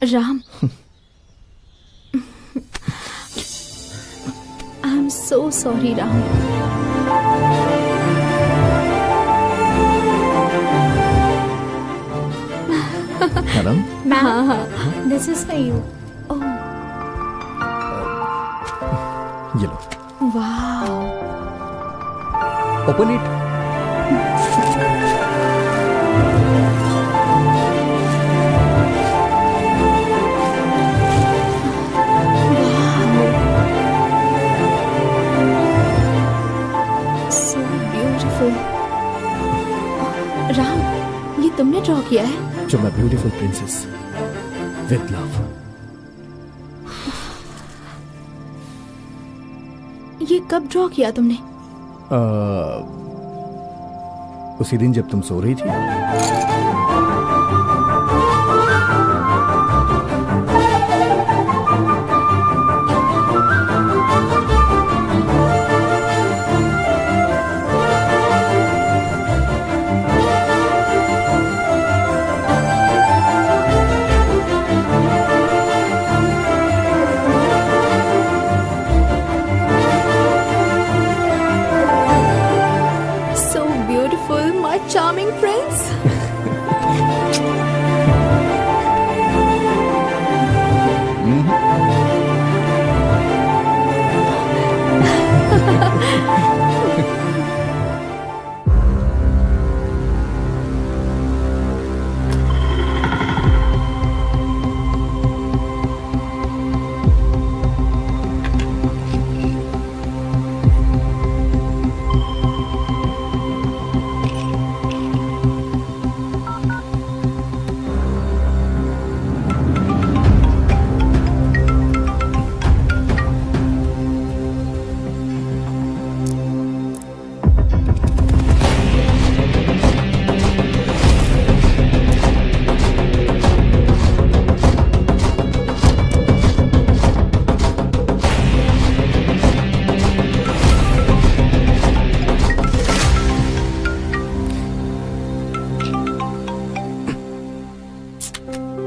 [SPEAKER 9] Ram, I am so sorry Ram.
[SPEAKER 11] Madam
[SPEAKER 9] हाँ हाँ, दिस इज फॉर यू।
[SPEAKER 11] ये लो,
[SPEAKER 9] वाह,
[SPEAKER 11] open it.
[SPEAKER 9] So beautiful. Ram, ये तुमने draw किया है?
[SPEAKER 11] जो मैं ब्यूटीफुल प्रिंसेस विद लव।
[SPEAKER 9] ये कब ड्रॉ किया तुमने?
[SPEAKER 11] उसी दिन जब तुम सो रही थी।
[SPEAKER 9] So beautiful, my charming prince.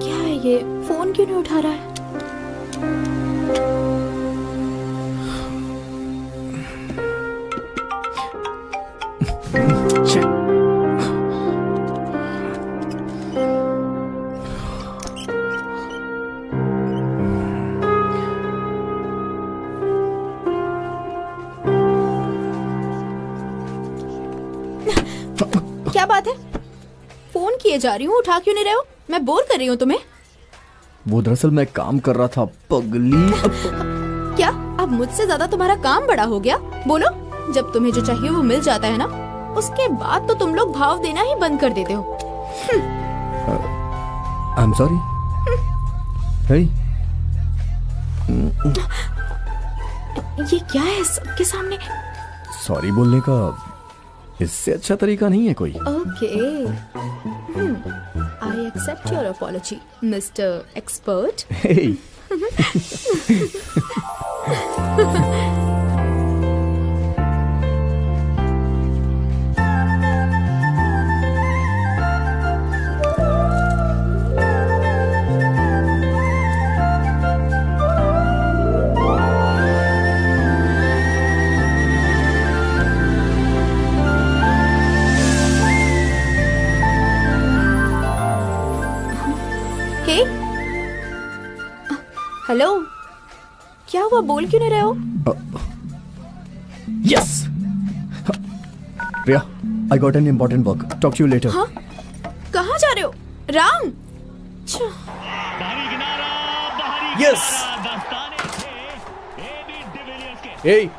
[SPEAKER 9] क्या है ये? फोन क्यों नहीं उठा रहा है? क्या बात है? फोन किए जा रही हूँ, उठा क्यों नहीं रहे हो? मैं बोर कर रही हूँ तुम्हें।
[SPEAKER 11] वो दरअसल मैं काम कर रहा था पगली।
[SPEAKER 9] क्या अब मुझसे ज्यादा तुम्हारा काम बड़ा हो गया? बोलो, जब तुम्हें जो चाहिए वो मिल जाता है ना, उसके बाद तो तुम लोग भाव देना ही बंद कर देते हो।
[SPEAKER 11] I am sorry.
[SPEAKER 9] ये क्या है सबके सामने?
[SPEAKER 11] सॉरी बोलने का इससे अच्छा तरीका नहीं है कोई।
[SPEAKER 9] Okay, I accept your apology mister expert.
[SPEAKER 11] Hey.
[SPEAKER 9] Hey, hello, क्या हुआ? बोल क्यों नहीं रहे हो?
[SPEAKER 11] Yes. Priya, I got an important work. Talk to you later.
[SPEAKER 9] हाँ? कहाँ जा रहे हो? राम!
[SPEAKER 10] यस। ए,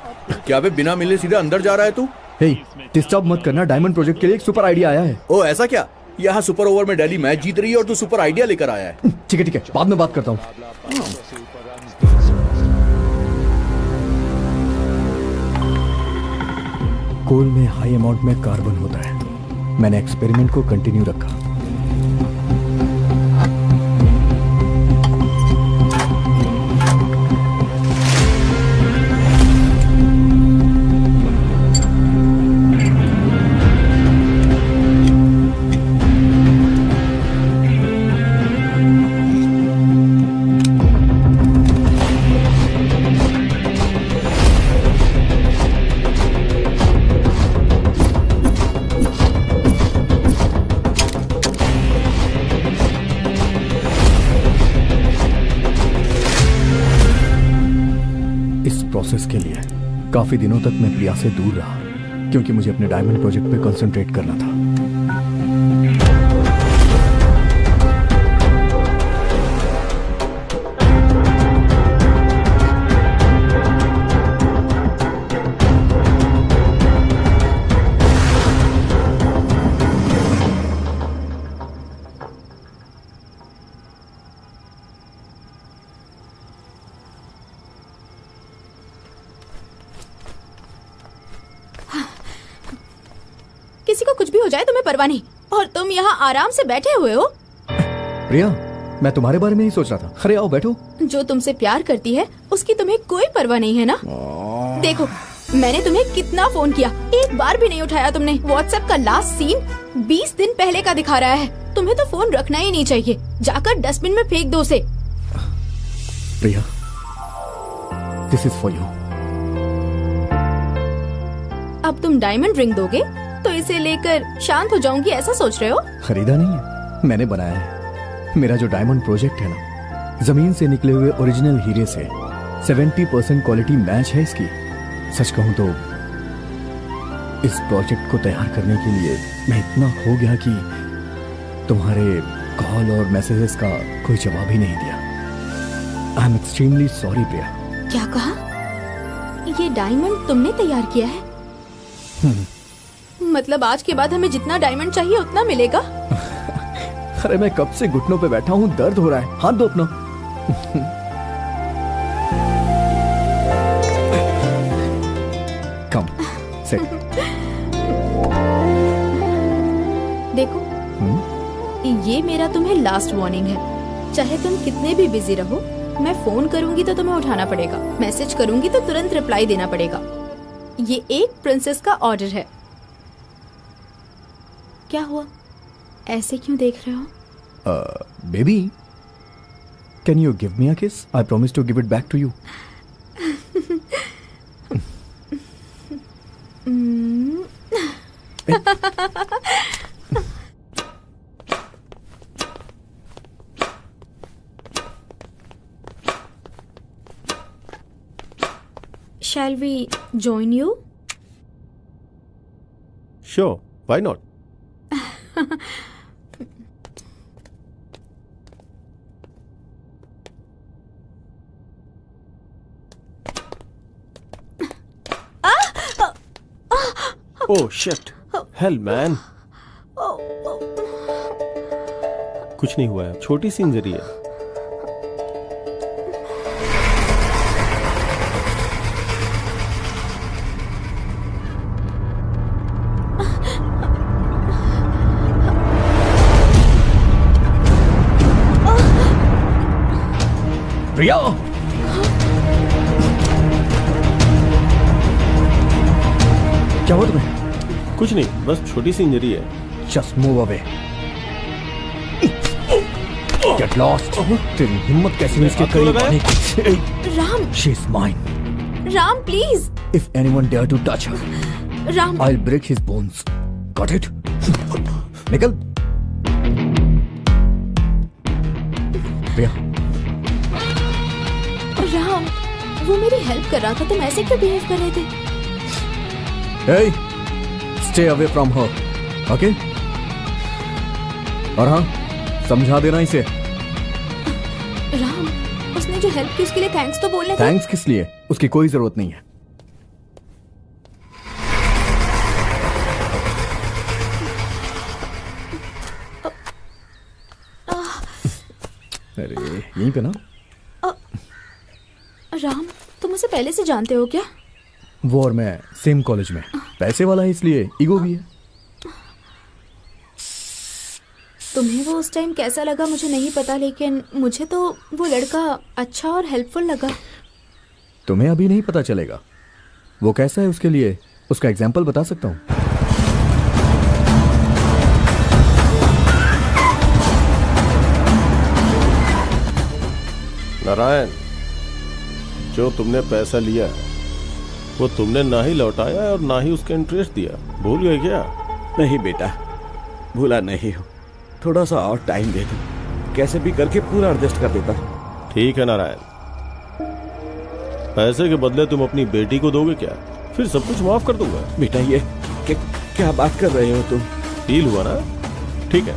[SPEAKER 10] क्या बे बिना मिले सीधे अंदर जा रहा है तू?
[SPEAKER 11] Hey, डिस्टर्ब मत करना। डायमंड प्रोजेक्ट के लिए एक सुपर आइडिया आया है।
[SPEAKER 10] ओ ऐसा क्या? यहाँ सुपर ओवर में दिल्ली मैच जीत रही है और तू सुपर आइडिया लेकर आया है।
[SPEAKER 11] ठीक है, बाद में बात करता हूँ। कोल में हाई अमाउंट में कार्बन होता है। मैंने एक्सपेरिमेंट को कंटिन्यू रखा। प्रोसेस के लिए काफी दिनों तक मैं प्रिया से दूर रहा क्योंकि मुझे अपने डायमंड प्रोजेक्ट पे कंसंट्रेट करना था।
[SPEAKER 9] किसी को कुछ भी हो जाए तुम्हें परवाह नहीं, और तुम यहाँ आराम से बैठे हुए हो।
[SPEAKER 11] प्रिया, मैं तुम्हारे बारे में ही सोच रहा था। अरे आओ बैठो।
[SPEAKER 9] जो तुमसे प्यार करती है उसकी तुम्हें कोई परवाह नहीं है ना। देखो मैंने तुम्हें कितना फोन किया, एक बार भी नहीं उठाया तुमने। व्हाट्सएप का लास्ट सीन 20 दिन पहले का दिखा रहा है। तुम्हें तो फोन रखना ही नहीं चाहिए, जाकर डस्टबिन में फेंक दो उसे।
[SPEAKER 11] प्रिया, दिस इज फॉर यू।
[SPEAKER 9] अब तुम डायमंड रिंग दोगे तो इसे लेकर शांत हो जाऊंगी ऐसा सोच रहे हो?
[SPEAKER 11] खरीदा नहीं है, मैंने बनाया है। मेरा जो डायमंड प्रोजेक्ट है ना, जमीन से निकले हुए ओरिजिनल हीरे से 70% क्वालिटी मैच है इसकी। सच कहूं तो इस प्रोजेक्ट को तैयार करने के लिए मैं इतना खो गया कि तुम्हारे कॉल और मैसेजेस का कोई जवाब ही नहीं दिया। आई एम एक्सट्रीमली सॉरी प्रिया।
[SPEAKER 9] क्या कहा? ये डायमंड तुमने तैयार किया है? मतलब आज के बाद हमें जितना डायमंड चाहिए उतना मिलेगा?
[SPEAKER 11] अरे मैं कब से घुटनों पे बैठा हूँ, दर्द हो रहा है। हाथ दो अपना। कम सेट।
[SPEAKER 9] देखो ये मेरा तुम्हें लास्ट वार्निंग है। चाहे तुम कितने भी बिजी रहो, मैं फोन करूंगी तो तुम्हें उठाना पड़ेगा, मैसेज करूंगी तो तुरंत रिप्लाई देना पड़ेगा। ये एक प्रिंसेस का ऑर्डर है। क्या हुआ, ऐसे क्यों देख रहे हो?
[SPEAKER 11] Baby, can you give me a kiss? I promise to give it back to you.
[SPEAKER 9] Shall we join you?
[SPEAKER 5] Sure, why not? Oh shit! Hell man! कुछ नहीं हुआ है, छोटी सी इंजरी है।
[SPEAKER 11] प्रिया, क्या हुआ तुम्हें?
[SPEAKER 5] कुछ नहीं, बस छोटी सी इंजरी है।
[SPEAKER 11] Just move away. Get lost. तेरी हिम्मत कैसी है इसके करीब आने की?
[SPEAKER 9] Ram,
[SPEAKER 11] she is mine.
[SPEAKER 9] Ram please.
[SPEAKER 11] If anyone dare to touch her,
[SPEAKER 9] Ram,
[SPEAKER 11] I will break his bones. Got it? निकल। प्रिया,
[SPEAKER 9] राम, वो मेरी हेल्प कर रहा था, तुम ऐसे क्यों बिहेव कर रहे थे?
[SPEAKER 11] Hey, stay away from her, okay? और हाँ, समझा देना इसे।
[SPEAKER 9] राम, उसने जो हेल्प की उसके लिए थैंक्स तो बोलने थे।
[SPEAKER 11] थैंक्स किस लिए? उसकी कोई जरूरत नहीं है। अरे यहीं पे ना।
[SPEAKER 9] राम, तुम उसे पहले से जानते हो क्या?
[SPEAKER 11] वो और मैं सेम कॉलेज में। पैसे वाला है इसलिए ईगो भी है।
[SPEAKER 9] तुम्हें वो उस टाइम कैसा लगा मुझे नहीं पता, लेकिन मुझे तो वो लड़का अच्छा और हेल्पफुल लगा।
[SPEAKER 11] तुम्हें अभी नहीं पता चलेगा वो कैसा है, उसके लिए उसका एग्जाम्पल बता सकता हूँ।
[SPEAKER 5] नारायण, जो तुमने पैसा लिया वो तुमने ना ही लौटाया और ना ही उसका इंटरेस्ट दिया। भूल गए क्या?
[SPEAKER 8] नहीं बेटा, भूला नहीं हूँ। थोड़ा सा और टाइम दे दो, कैसे भी करके पूरा एडजस्ट कर देता।
[SPEAKER 5] ठीक है नारायण, पैसे के बदले तुम अपनी बेटी को दोगे क्या? फिर सब कुछ माफ कर दूंगा।
[SPEAKER 11] बेटा ये क्या बात कर रहे हो तुम?
[SPEAKER 5] फील हुआ ना? ठीक है,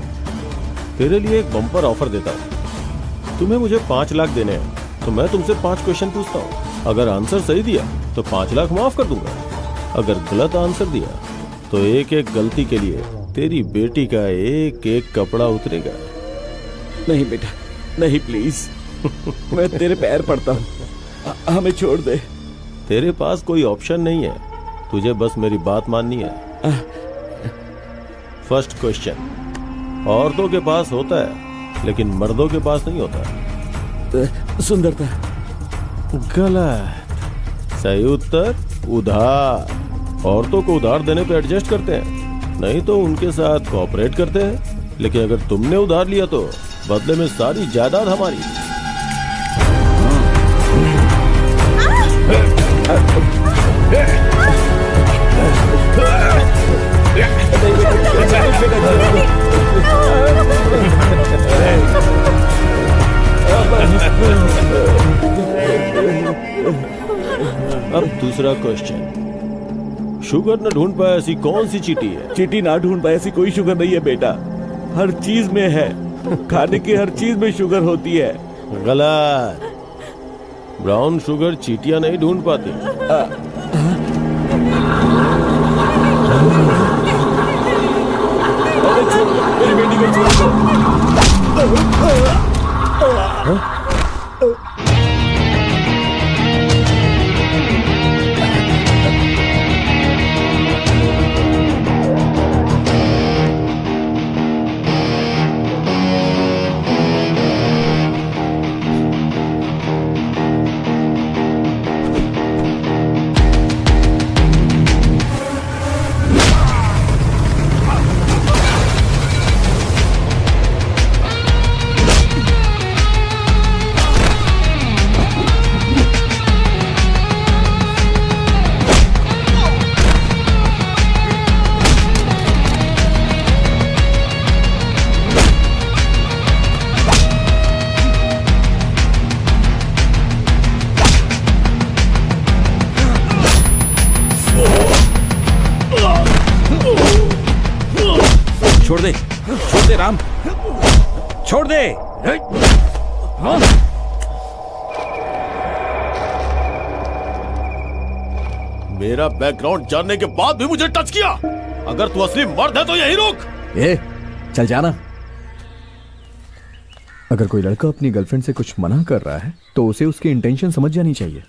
[SPEAKER 5] तेरे लिए एक बम्पर ऑफर देता हूँ। तुम्हें मुझे 5 लाख देने हैं तो मैं तुमसे 5 क्वेश्चन पूछता हूँ। अगर आंसर सही दिया तो 5 लाख माफ कर दूंगा। अगर गलत आंसर दिया तो एक एक गलती के लिए तेरी बेटी का एक एक कपड़ा उतरेगा।
[SPEAKER 11] नहीं बेटा, नहीं प्लीज। मैं तेरे पैर पड़ता हूँ, हमें छोड़ दे।
[SPEAKER 5] तेरे पास कोई ऑप्शन नहीं है, तुझे बस मेरी बात माननी है। फर्स्ट क्वेश्चन, औरतों के पास होता है लेकिन मर्दों के पास नहीं होता।
[SPEAKER 11] सुंदरता।
[SPEAKER 5] गलत। सही उत्तर उधार। औरतों को उधार देने पे एडजस्ट करते हैं, नहीं तो उनके साथ कोऑपरेट करते हैं। लेकिन अगर तुमने उधार लिया तो बदले में सारी जायदाद हमारी। अब दूसरा क्वेश्चन, शुगर न ढूंढ पाए ऐसी कौन सी चीटी है?
[SPEAKER 11] चीटी ना ढूंढ पाए ऐसी कोई शुगर नहीं है बेटा, हर चीज में है। खाने की हर चीज में शुगर होती है।
[SPEAKER 5] गलत। ब्राउन शुगर चीटियां नहीं ढूंढ पाती।
[SPEAKER 11] मेरी बेटी को छोड़ दो।
[SPEAKER 8] छोड़ दे राम, छोड़ दे।
[SPEAKER 5] मेरा बैकग्राउंड जानने के बाद भी मुझे टच किया। अगर तू असली मर्द है तो यही रुक।
[SPEAKER 11] चल जाना। अगर कोई लड़का अपनी गर्लफ्रेंड से कुछ मना कर रहा है तो उसे उसकी इंटेंशन समझ जानी चाहिए।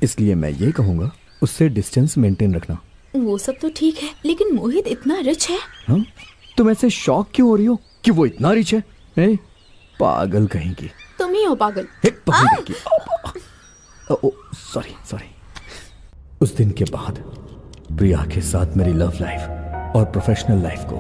[SPEAKER 11] इसलिए मैं ये कहूंगा उससे डिस्टेंस मेंटेन रखना।
[SPEAKER 9] वो सब तो ठीक है, लेकिन मोहित इतना रिच है।
[SPEAKER 11] हाँ? तुम ऐसे शॉक क्यों हो रही हो कि वो इतना रिच है? पागल कहेंगी।
[SPEAKER 9] तुम ही हो पागल।
[SPEAKER 11] सॉरी। उस दिन के बाद प्रिया के साथ मेरी लव लाइफ और प्रोफेशनल लाइफ को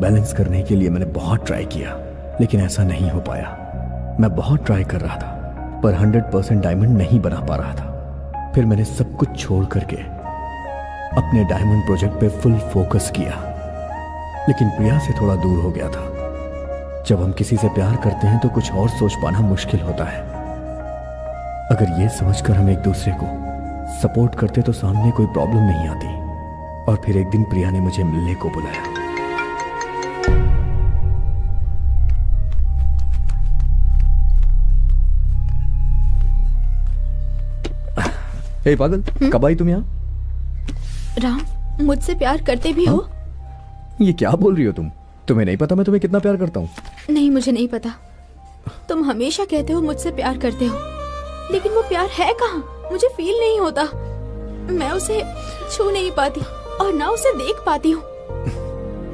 [SPEAKER 11] बैलेंस करने के लिए मैंने बहुत ट्राई किया, लेकिन ऐसा नहीं हो पाया। मैं बहुत ट्राई कर रहा था पर 100% डायमंड नहीं बना पा रहा था। फिर मैंने सब कुछ छोड़ करके अपने डायमंड प्रोजेक्ट पे फुल फोकस किया, लेकिन प्रिया से थोड़ा दूर हो गया था। जब हम किसी से प्यार करते हैं तो कुछ और सोच पाना मुश्किल होता है। अगर ये समझकर हम एक दूसरे को सपोर्ट करते तो सामने कोई प्रॉब्लम नहीं आती। और फिर एक दिन प्रिया ने मुझे मिलने को बुलाया। हे पागल, कब आई तुम यहाँ?
[SPEAKER 9] राम, मुझसे प्यार करते भी हो?
[SPEAKER 11] ये क्या बोल रही हो तुम? तुम्हें नहीं पता मैं तुम्हें कितना प्यार करता हूँ?
[SPEAKER 9] नहीं, मुझे नहीं पता। तुम हमेशा कहते हो मुझसे प्यार करते हो, लेकिन वो प्यार है कहाँ? मुझे फील नहीं होता। मैं उसे छू नहीं पाती और ना उसे देख पाती हूँ।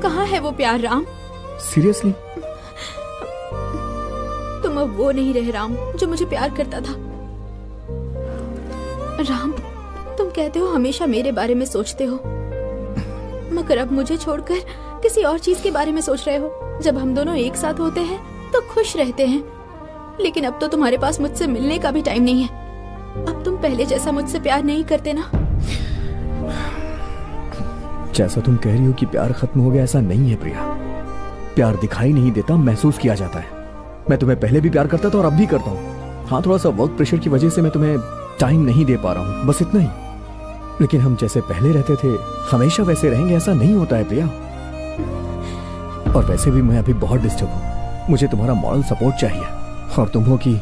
[SPEAKER 9] कहाँ है वो प्यार राम?
[SPEAKER 11] सीरियसली?
[SPEAKER 9] तुम अब वो नहीं रहे राम जो मुझे प्यार करता था। राम, तुम कहते हो हमेशा मेरे बारे में सोचते हो, मगर अब मुझे छोड़कर किसी और चीज के बारे में सोच रहे हो। जब हम दोनों एक साथ होते हैं तो खुश रहते हैं, लेकिन अब तो तुम्हारे पास मुझसे मिलने का भी टाइम नहीं है। अब तुम पहले जैसा मुझसे प्यार नहीं करते ना?
[SPEAKER 11] जैसा तुम कह रही हो कि प्यार खत्म हो गया, ऐसा नहीं है प्रिया। प्यार दिखाई नहीं देता, महसूस किया जाता है। मैं तुम्हें पहले भी प्यार करता था और अब भी करता हूँ। हाँ, थोड़ा सा वर्क प्रेशर की वजह से मैं तुम्हें टाइम नहीं दे पा रहा हूं, बस इतना ही। लेकिन हम जैसे पहले रहते थे हमेशा वैसे रहेंगे ऐसा नहीं होता है प्रिया। और वैसे भी मैं अभी बहुत डिस्टर्ब हूं, मुझे तुम्हारा मॉरल सपोर्ट चाहिए। और तुम हो कि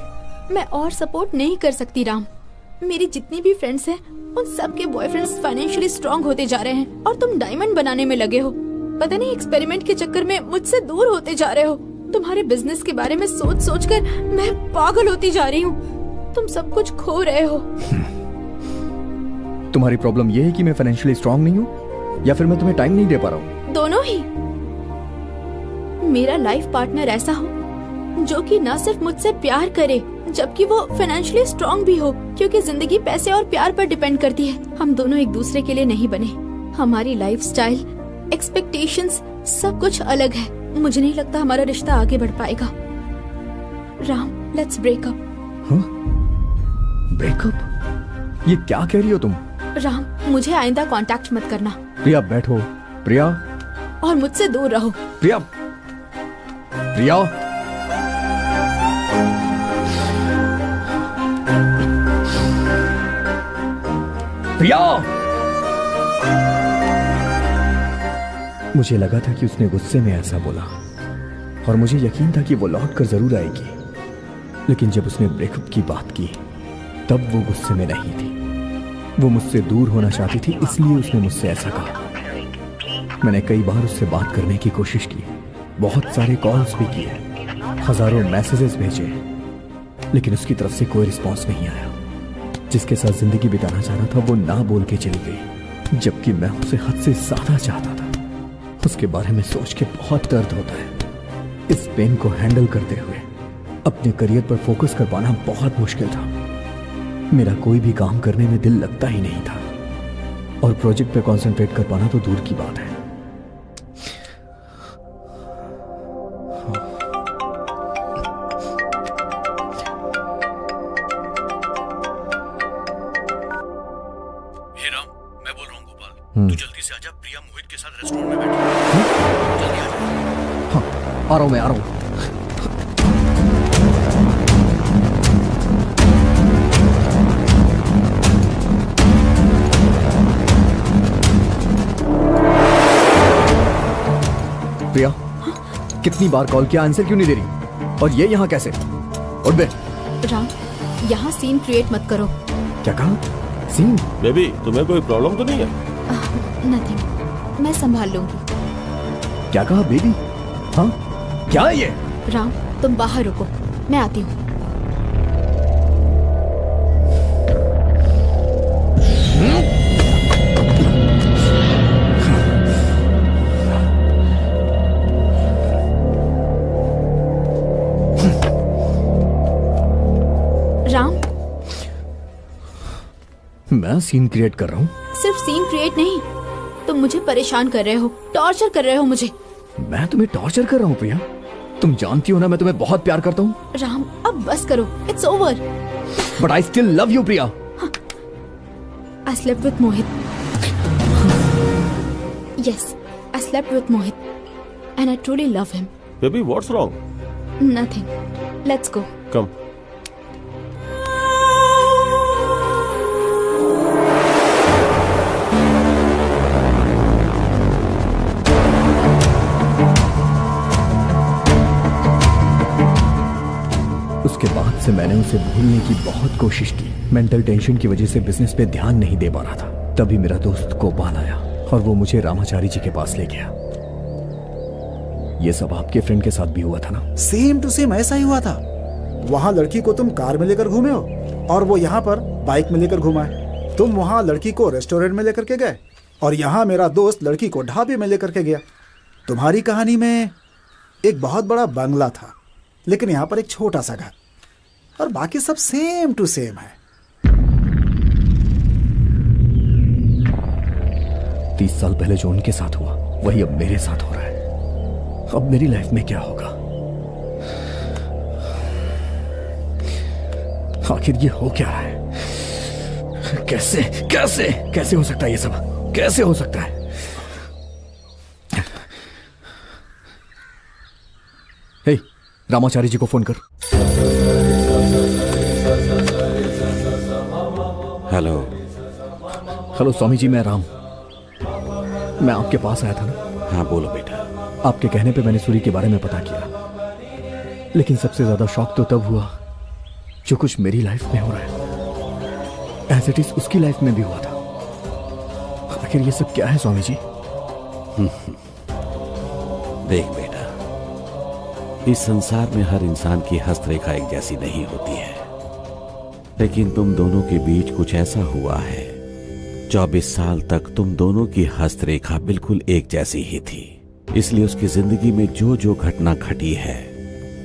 [SPEAKER 9] मैं और सपोर्ट नहीं कर सकती राम। मेरी जितनी भी फ्रेंड्स हैं उन सब के बॉयफ्रेंड्स फाइनेंशियली स्ट्रांग होते जा रहे हैं और तुम डायमंड बनाने में लगे हो। पता नहीं एक्सपेरिमेंट के चक्कर में मुझसे दूर होते जा रहे हो। तुम्हारे बिजनेस के बारे में सोच सोच कर मैं पागल होती जा रही हूँ। तुम सब कुछ खो रहे हो।
[SPEAKER 11] तुम्हारी प्रॉब्लम ये है कि मैं फाइनेंशियली स्ट्रांग नहीं हूँ या फिर मैं तुम्हें टाइम नहीं दे पा रहा हूँ?
[SPEAKER 9] दोनों ही। मेरा लाइफ पार्टनर ऐसा हो जो कि न सिर्फ मुझसे प्यार करे जबकि वो फाइनेंशियली स्ट्रांग भी हो, क्योंकि जिंदगी पैसे और प्यार पर डिपेंड करती है। हम दोनों एक दूसरे के लिए नहीं बने। हमारी लाइफस्टाइल, एक्सपेक्टेशंस सब कुछ अलग है। मुझे नहीं लगता हमारा रिश्ता आगे बढ़ पाएगा। Ram, let's break up.
[SPEAKER 11] Breakup? ये क्या कह रही हो तुम?
[SPEAKER 9] राम, मुझे आइंदा कांटेक्ट मत करना।
[SPEAKER 11] प्रिया बैठो। प्रिया।
[SPEAKER 9] और मुझसे दूर रहो।
[SPEAKER 11] प्रिया। प्रिया। प्रिया। मुझे लगा था कि उसने गुस्से में ऐसा बोला और मुझे यकीन था कि वो लौट कर जरूर आएगी, लेकिन जब उसने ब्रेकअप की बात की तब वो गुस्से में नहीं थी। वो मुझसे दूर होना चाहती थी, इसलिए उसने मुझसे ऐसा कहा। मैंने कई बार उससे बात करने की कोशिश की, बहुत सारे कॉल्स भी किए, हजारों मैसेजेस भेजे, लेकिन उसकी तरफ से कोई रिस्पॉन्स नहीं आया। जिसके साथ जिंदगी बिताना चाहता था वो ना बोल के चली गई, जबकि मैं उसे हद से ज्यादा चाहता था। उसके बारे में सोच के बहुत दर्द होता है। इस पेन को हैंडल करते हुए अपने करियर पर फोकस कर पाना बहुत मुश्किल था। मेरा कोई भी काम करने में दिल लगता ही नहीं था और प्रोजेक्ट पे कंसंट्रेट कर पाना तो दूर की बात है।
[SPEAKER 10] तू जल्दी से आजा, प्रिया मोहित के साथ रेस्टोरेंट में बैठी है। जल्दी आजा।
[SPEAKER 11] हाँ, आ रहा हूं, मैं आ रहा हूं। प्रिया, कितनी बार कॉल किया, आंसर क्यों नहीं दे रही? और ये यहाँ कैसे? और बे
[SPEAKER 9] राम, यहाँ सीन क्रिएट मत करो।
[SPEAKER 11] क्या कहा? सीन?
[SPEAKER 5] बेबी, तुम्हें कोई प्रॉब्लम तो नहीं है?
[SPEAKER 9] नथिंग, मैं संभाल लूंगी।
[SPEAKER 11] क्या कहा बेबी? हाँ, क्या है ये?
[SPEAKER 9] राम, तुम बाहर रुको, मैं आती हूँ। राम,
[SPEAKER 11] मैं सीन क्रिएट कर रहा हूँ?
[SPEAKER 9] सिर्फ सीन क्रिएट नहीं, तुम मुझे परेशान कर रहे हो, टॉर्चर कर रहे हो मुझे।
[SPEAKER 11] मैं तुम्हें टॉर्चर कर रहा हूँ प्रिया? तुम जानती हो ना मैं तुम्हें बहुत प्यार करता हूँ।
[SPEAKER 9] राम, अब बस करो, it's over.
[SPEAKER 11] But I still love you Priya.
[SPEAKER 9] I slept with Mohit. Yes, I slept with Mohit, and I truly love him.
[SPEAKER 5] Baby, what's wrong?
[SPEAKER 9] Nothing. Let's go.
[SPEAKER 5] Come.
[SPEAKER 11] उसके बाद से मैंने उसे भूलने की बहुत कोशिश की। मेंटल टेंशन की वजह से बिजनेस पे ध्यान नहीं दे पा रहा था। तभी मेरा दोस्त गोपाल आया और वो मुझे रामाचारी जी के पास ले गया। ये सब आपके फ्रेंड के साथ भी हुआ था ना?
[SPEAKER 4] सेम टू सेम ऐसा ही हुआ था। वहाँ लड़की को तुम कार में लेकर घूमे हो और वो यहाँ पर बाइक में लेकर घुमा है। तुम वहाँ लड़की को रेस्टोरेंट में लेकर के गए और यहाँ मेरा दोस्त लड़की को ढाबे में लेकर के गया। तुम्हारी कहानी में एक बहुत बड़ा बंगला था, लेकिन यहाँ पर एक छोटा सा घर, और बाकी सब सेम टू सेम है।
[SPEAKER 11] 30 साल पहले जो उनके साथ हुआ वही अब मेरे साथ हो रहा है। अब मेरी लाइफ में क्या होगा? आखिर ये हो क्या रहा है? कैसे कैसे कैसे हो सकता है ये सब? कैसे हो सकता है? हे, रामाचारी जी को फोन कर।
[SPEAKER 8] हेलो।
[SPEAKER 11] हेलो स्वामी जी, मैं राम। मैं आपके पास आया था ना?
[SPEAKER 8] हाँ बोलो बेटा।
[SPEAKER 11] आपके कहने पे मैंने सूरी के बारे में पता किया, लेकिन सबसे ज्यादा शॉक तो तब हुआ जो कुछ मेरी लाइफ में हो रहा है एज इट इज उसकी लाइफ में भी हुआ था। आखिर ये सब क्या है स्वामी जी?
[SPEAKER 8] देख बेटा, इस संसार में हर इंसान की हस्तरेखा एक जैसी नहीं होती है, लेकिन तुम दोनों के बीच कुछ ऐसा हुआ है। 24 साल तक तुम दोनों की हस्तरेखा बिल्कुल एक जैसी ही थी, इसलिए उसकी जिंदगी में जो जो घटना घटी है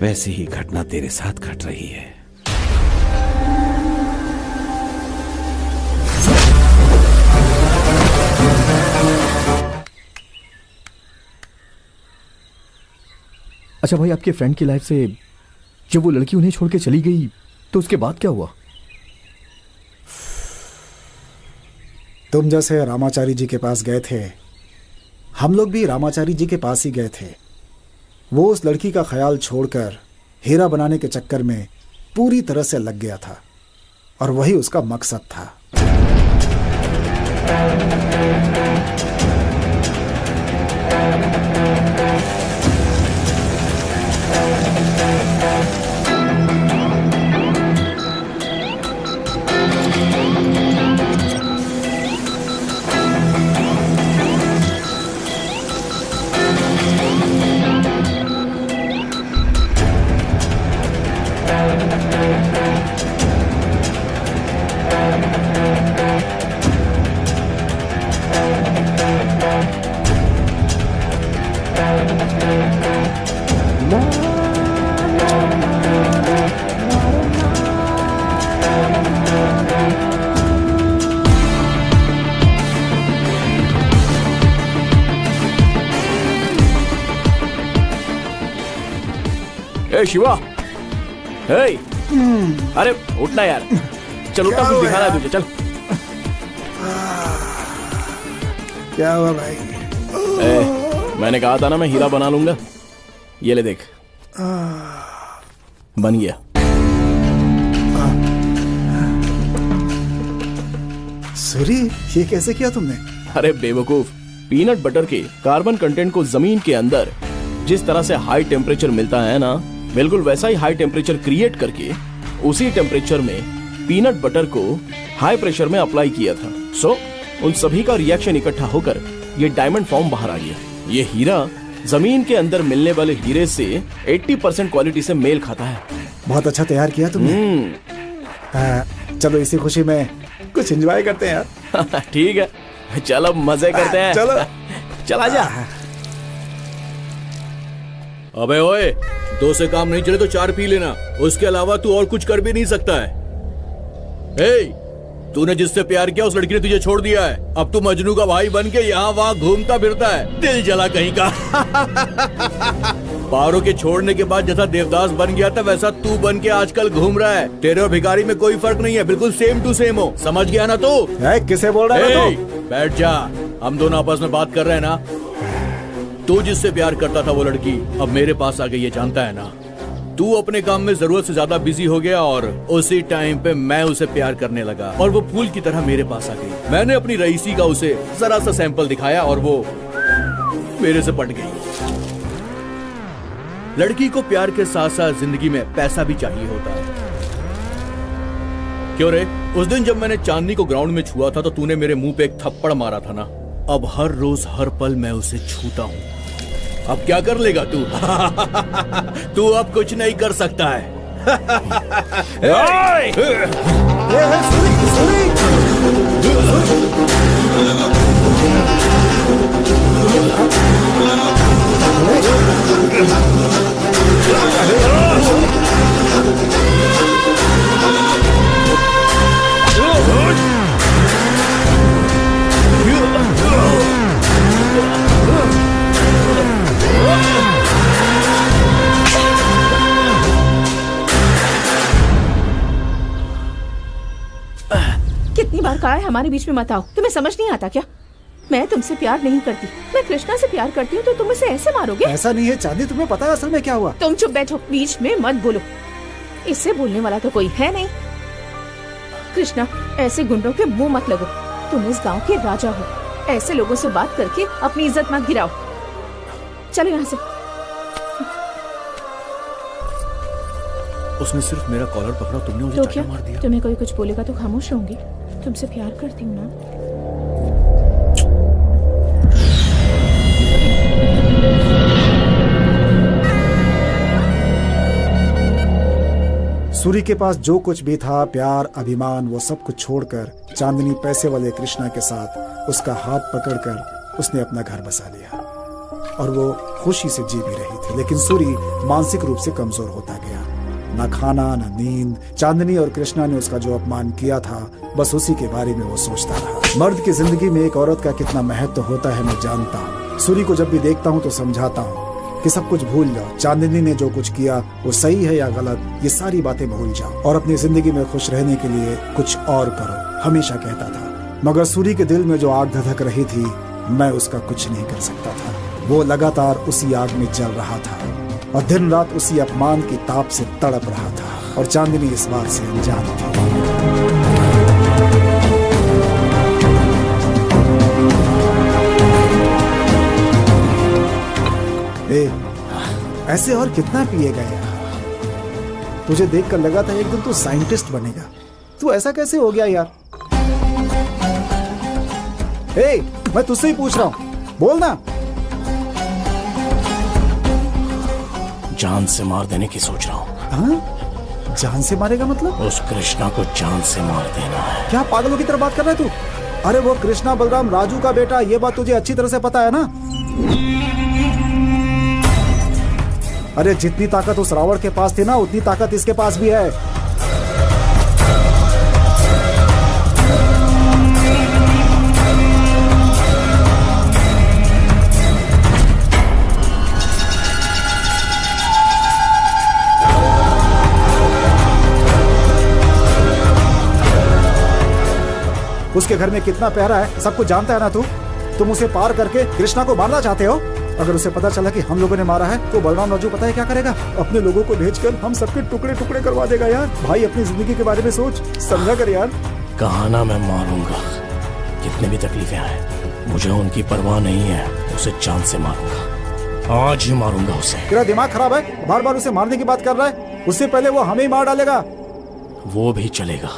[SPEAKER 8] वैसी ही घटना तेरे साथ घट रही है।
[SPEAKER 11] अच्छा भाई, आपके फ्रेंड की लाइफ से जब वो लड़की उन्हें छोड़ के चली गई तो उसके बाद क्या हुआ?
[SPEAKER 4] तुम जैसे रामाचारी जी के पास गए थे, हम लोग भी रामाचारी जी के पास ही गए थे। वो उस लड़की का ख्याल छोड़कर हीरा बनाने के चक्कर में पूरी तरह से लग गया था, और वही उसका मकसद था।
[SPEAKER 7] ए शिवा, हे, अरे उठना यार, चल उठना, कुछ दिखाना है तुझे, चल।
[SPEAKER 4] क्या हुआ भाई?
[SPEAKER 7] मैंने कहा था ना मैं हीरा बना लूंगा। ये ले देख, बन गया।
[SPEAKER 4] सूरी, ये कैसे किया तुमने?
[SPEAKER 7] अरे बेवकूफ, पीनट बटर के कार्बन कंटेंट को जमीन के अंदर जिस तरह से हाई टेम्परेचर मिलता है ना, बिल्कुल वैसा ही हाई टेम्परेचर क्रिएट करके उसी टेम्परेचर में पीनट बटर को हाई प्रेशर में अप्लाई किया था। सो उन सभी का रिएक्शन इकट्ठा होकर ये डायमंड फॉर्म बाहर आ गया। ये हीरा जमीन के अंदर मिलने वाले हीरे से 80% क्वालिटी से मेल खाता है।
[SPEAKER 4] बहुत अच्छा तैयार किया तुमने। चलो इसी खुशी में कुछ एंजॉय करते हैं यार।
[SPEAKER 7] ठीक है, चलो मजे करते हैं।
[SPEAKER 4] चलो
[SPEAKER 7] चला जा।
[SPEAKER 10] अबे ओए, 2 से काम नहीं चले तो 4 पी लेना, उसके अलावा तू और कुछ कर भी नहीं सकता है। तूने जिससे प्यार किया उस लड़की ने तुझे छोड़ दिया है। अब तू मजनू का भाई बन के यहाँ वहाँ घूमता फिरता है, दिल जला कहीं का। पारो के छोड़ने के बाद जैसा देवदास बन गया था वैसा तू बन के आजकल घूम रहा है। तेरे और भिखारी में कोई फर्क नहीं है, बिल्कुल सेम टू सेम हो। समझ गया ना तू?
[SPEAKER 4] किसे बोल रहा है तू?
[SPEAKER 10] बैठ जा, हम दोनों आपस में बात कर रहे हैं ना। तू जिससे प्यार करता था वो लड़की अब मेरे पास आ गई, ये जानता है ना। तू अपने काम में जरूरत से ज्यादा बिजी हो गया और उसी टाइम पे मैं उसे प्यार करने लगा और वो फूल की तरह मेरे पास आ गई। मैंने अपनी रईसी का उसे जरा सा सैंपल दिखाया और वो मेरे से पट गई। लड़की को प्यार के साथ साथ जिंदगी में पैसा भी चाहिए होता है। क्यों रे? उस दिन जब मैंने चांदनी को ग्राउंड में छुआ था तो तूने मेरे मुंह पे एक थप्पड़ मारा था ना। अब हर रोज हर पल मैं उसे छूता हूँ। अब क्या कर लेगा तू? तू अब कुछ नहीं कर सकता है।
[SPEAKER 9] कितनी बार कहा है हमारे बीच में मत आओ, तुम्हें समझ नहीं आता क्या? मैं तुमसे प्यार नहीं करती, मैं कृष्णा से प्यार करती हूँ, तो तुम इसे ऐसे मारोगे?
[SPEAKER 4] ऐसा नहीं है चांदी, तुम्हें पता है असल में क्या हुआ?
[SPEAKER 9] तुम चुप बैठो, बीच में मत बोलो। इससे बोलने वाला तो कोई है नहीं। कृष्णा, ऐसे गुंडों के मुंह मत लगो। तुम इस गांव के राजा हो, ऐसे लोगों से बात करके अपनी इज्जत मत गिराओ। चलो यहाँ से।
[SPEAKER 10] उसने सिर्फ मेरा कॉलर पकड़ा, तुमने मुझे
[SPEAKER 9] तो
[SPEAKER 10] चाटा मार दिया।
[SPEAKER 9] तुम्हें कोई कुछ बोलेगा तो खामोश रहूंगी। तुमसे प्यार करती हूँ ना।
[SPEAKER 4] सूरी के पास जो कुछ भी था, प्यार, अभिमान, वो सब कुछ छोड़कर चांदनी पैसे वाले कृष्णा के साथ उसका हाथ पकड़कर उसने अपना घर बसा लिया और वो खुशी से जी भी रही थी। लेकिन सूरी मानसिक रूप से कमजोर होता गया। ना खाना, ना नींद। चांदनी और कृष्णा ने उसका जो अपमान किया था, बस उसी के बारे में वो सोचता रहा। मर्द की जिंदगी में एक औरत का कितना महत्व होता है मैं जानता हूँ। सूरी को जब भी देखता हूँ तो समझाता हूँ कि सब कुछ भूल जाओ। चांदनी ने जो कुछ किया वो सही है या गलत, ये सारी बातें भूल जाओ और अपनी जिंदगी में खुश रहने के लिए कुछ और करो, हमेशा कहता था। मगर सूरी के दिल में जो आग धधक रही थी, मैं उसका कुछ नहीं कर सकता था। वो लगातार उसी आग में जल रहा था और दिन रात उसी अपमान की ताप से तड़प रहा था और चांदनी इस बात से अनजान थी। ऐसे और कितना पिएगा यार? तुझे देखकर लगा था एक दिन तू साइंटिस्ट बनेगा। तू ऐसा कैसे हो गया यार? मैं तुझसे ही पूछ रहा हूँ, बोल ना।
[SPEAKER 7] जान से मार देने की सोच रहा हूँ।
[SPEAKER 4] जान से मारेगा मतलब?
[SPEAKER 7] उस कृष्णा को जान से मार देना है।
[SPEAKER 4] क्या पागलों की तरह बात कर रहा है तू? अरे वो कृष्णा बलराम राजू का बेटा, ये बात तुझे अच्छी तरह से पता है ना? अरे जितनी ताकत उस रावण के पास थी ना, उतनी ताकत इसके पास भी है। उसके घर में कितना पहरा है सब कुछ जानता है ना तू? तुम उसे पार करके कृष्णा को मारना चाहते हो? अगर उसे पता चला कि हम लोगों ने मारा है तो बलराम राजू पता है क्या करेगा? अपने लोगों को भेजकर हम सबके टुकड़े टुकड़े करवा देगा यार। भाई अपनी जिंदगी के बारे में सोच, समझा कर यार।
[SPEAKER 7] कहा ना मैं मारूंगा, कितने भी तकलीफें आए मुझे उनकी परवाह नहीं है। उसे जान से मारूंगा, आज ही मारूंगा उसे।
[SPEAKER 4] तेरा दिमाग खराब है? बार बार उसे मारने की बात कर रहा है। उससे पहले वो हमें ही मार डालेगा।
[SPEAKER 7] वो भी चलेगा,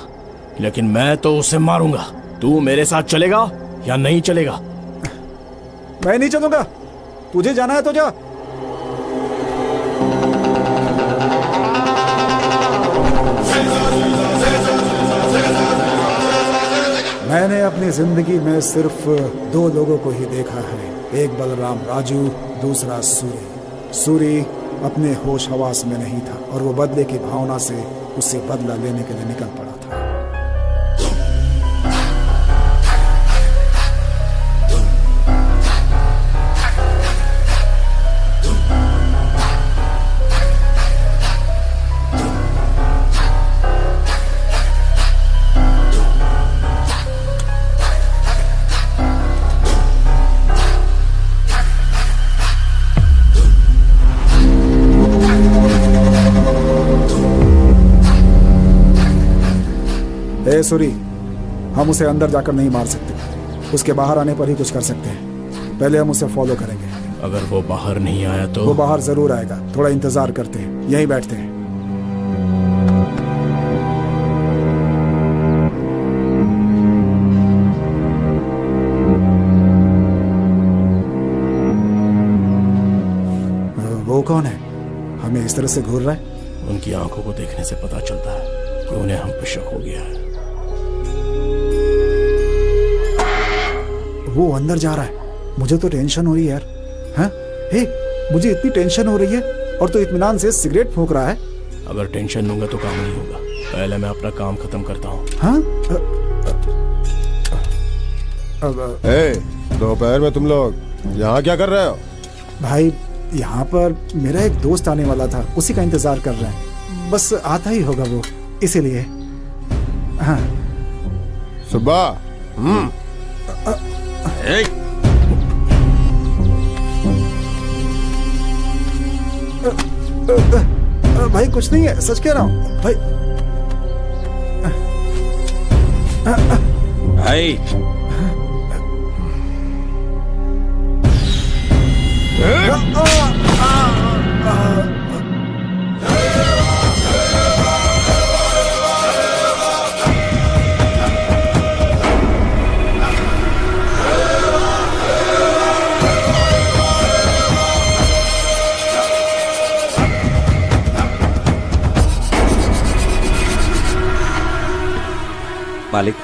[SPEAKER 7] लेकिन मैं तो उसे मारूंगा। तू मेरे साथ चलेगा या नहीं चलेगा?
[SPEAKER 4] मैं नहीं चलूंगा। तुझे जाना है तो जा। मैंने अपनी जिंदगी में सिर्फ 2 लोगों को ही देखा है, एक बलराम राजू, दूसरा सूरी। सूरी अपने होश हवास में नहीं था और वो बदले की भावना से उससे बदला लेने के लिए निकल पड़ा था। सूरी, हम उसे अंदर जाकर नहीं मार सकते। उसके बाहर आने पर ही कुछ कर सकते हैं। पहले हम उसे फॉलो करेंगे।
[SPEAKER 7] अगर वो बाहर नहीं आया तो?
[SPEAKER 4] वो बाहर जरूर आएगा। थोड़ा इंतजार करते हैं, यहीं बैठते हैं। वो कौन है? हमें इस तरह से घूर रहा है।
[SPEAKER 7] उनकी आंखों को देखने से पता चलता है कि उन्हें हम पे शक हो गया है।
[SPEAKER 4] वो अंदर जा रहा है। मुझे तो टेंशन हो रही है यार। हाँ? हे, मुझे इतनी टेंशन हो रही है और तो इत्मीनान से सिगरेट फूंक रहा है।
[SPEAKER 7] अगर टेंशन लूंगा तो काम नहीं होगा। पहले मैं अपना काम खत्म करता हूँ।
[SPEAKER 4] हाँ?
[SPEAKER 3] दोपहर में तुम लोग यहाँ क्या कर रहे हो?
[SPEAKER 4] भाई यहाँ पर मेरा एक दोस्त आने वाला था, उसी का इंतजार कर रहे हैं। बस आता ही होगा वो, इसीलिए। हाँ।
[SPEAKER 3] सुबह
[SPEAKER 4] भाई कुछ नहीं है, सच कह रहा हूँ भाई।
[SPEAKER 8] भाई मालिक,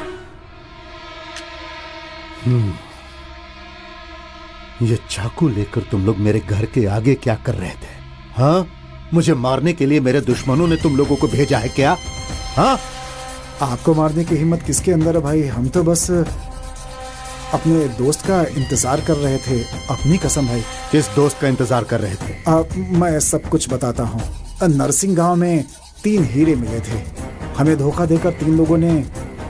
[SPEAKER 6] ये चाकू लेकर तुम लोग मेरे घर के आगे क्या कर रहे थे? हाँ, मुझे मारने के लिए मेरे दुश्मनों ने तुम लोगों को भेजा है क्या? हाँ,
[SPEAKER 4] आपको मारने की हिम्मत किसके अंदर है भाई? हम तो बस अपने दोस्त का इंतजार कर रहे थे। अपनी कसम भाई।
[SPEAKER 6] किस दोस्त का इंतजार कर रहे थे?
[SPEAKER 4] मैं सब कुछ बताता हूँ। नरसिंह गांव में 3 हीरे मिले थे। हमें धोखा देकर 3 लोगों ने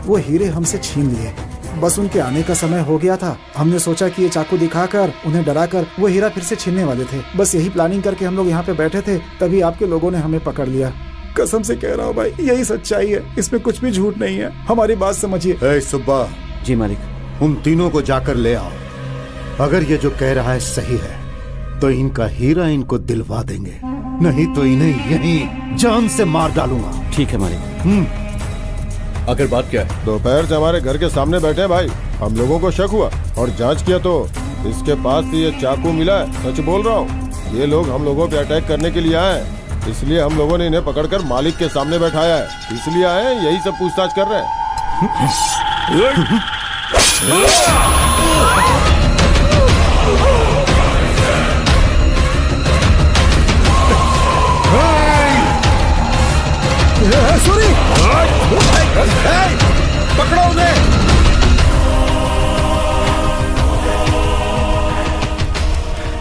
[SPEAKER 4] वो हीरे हमसे छीन लिए। बस उनके आने का समय हो गया था। हमने सोचा कि ये चाकू दिखाकर उन्हें डराकर वो हीरा फिर से छीनने वाले थे। बस यही प्लानिंग करके हम लोग यहाँ पे बैठे थे, तभी आपके लोगों ने हमें पकड़ लिया। कसम से कह रहा हूँ भाई, यही सच्चाई है, इसमें कुछ भी झूठ नहीं है। हमारी बात समझिए।
[SPEAKER 6] सुब्बा
[SPEAKER 8] जी मालिक,
[SPEAKER 6] उन तीनों को जाकर ले आओ। अगर ये जो कह रहा है सही है तो इनका हीरा इनको दिलवा देंगे, नहीं तो इन्हें यहीं जान से मार डालूंगा।
[SPEAKER 8] ठीक है मालिक।
[SPEAKER 10] आखिर बात क्या है?
[SPEAKER 3] दोपहर से हमारे घर के सामने बैठे हैं भाई। हम लोगों को शक हुआ और जांच किया तो इसके पास से ये चाकू मिला है। सच बोल रहा हूँ, ये लोग हम लोगों पे अटैक करने के लिए आए हैं। इसलिए हम लोगों ने इन्हें पकड़कर मालिक के सामने बैठाया है। इसलिए आए हैं, यही सब पूछताछ कर रहे हैं।
[SPEAKER 6] सूरी, पकड़ो उन्हें।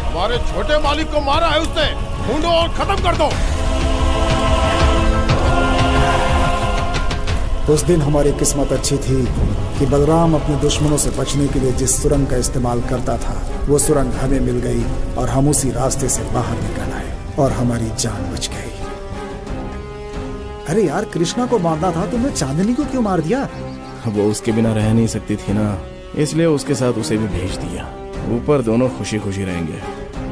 [SPEAKER 3] हमारे छोटे मालिक को मारा है उसने, ढूंढो और खत्म कर दो।
[SPEAKER 4] उस दिन हमारी किस्मत अच्छी थी कि बलराम अपने दुश्मनों से बचने के लिए जिस सुरंग का इस्तेमाल करता था, वो सुरंग हमें मिल गई और हम उसी रास्ते से बाहर निकल आए और हमारी जान बच गई। अरे यार, कृष्णा को मारना था, तुमने चांदनी को क्यों मार दिया?
[SPEAKER 7] वो उसके बिना रह नहीं सकती थी ना, इसलिए उसके साथ उसे भी भेज दिया। ऊपर दोनों खुशी खुशी रहेंगे।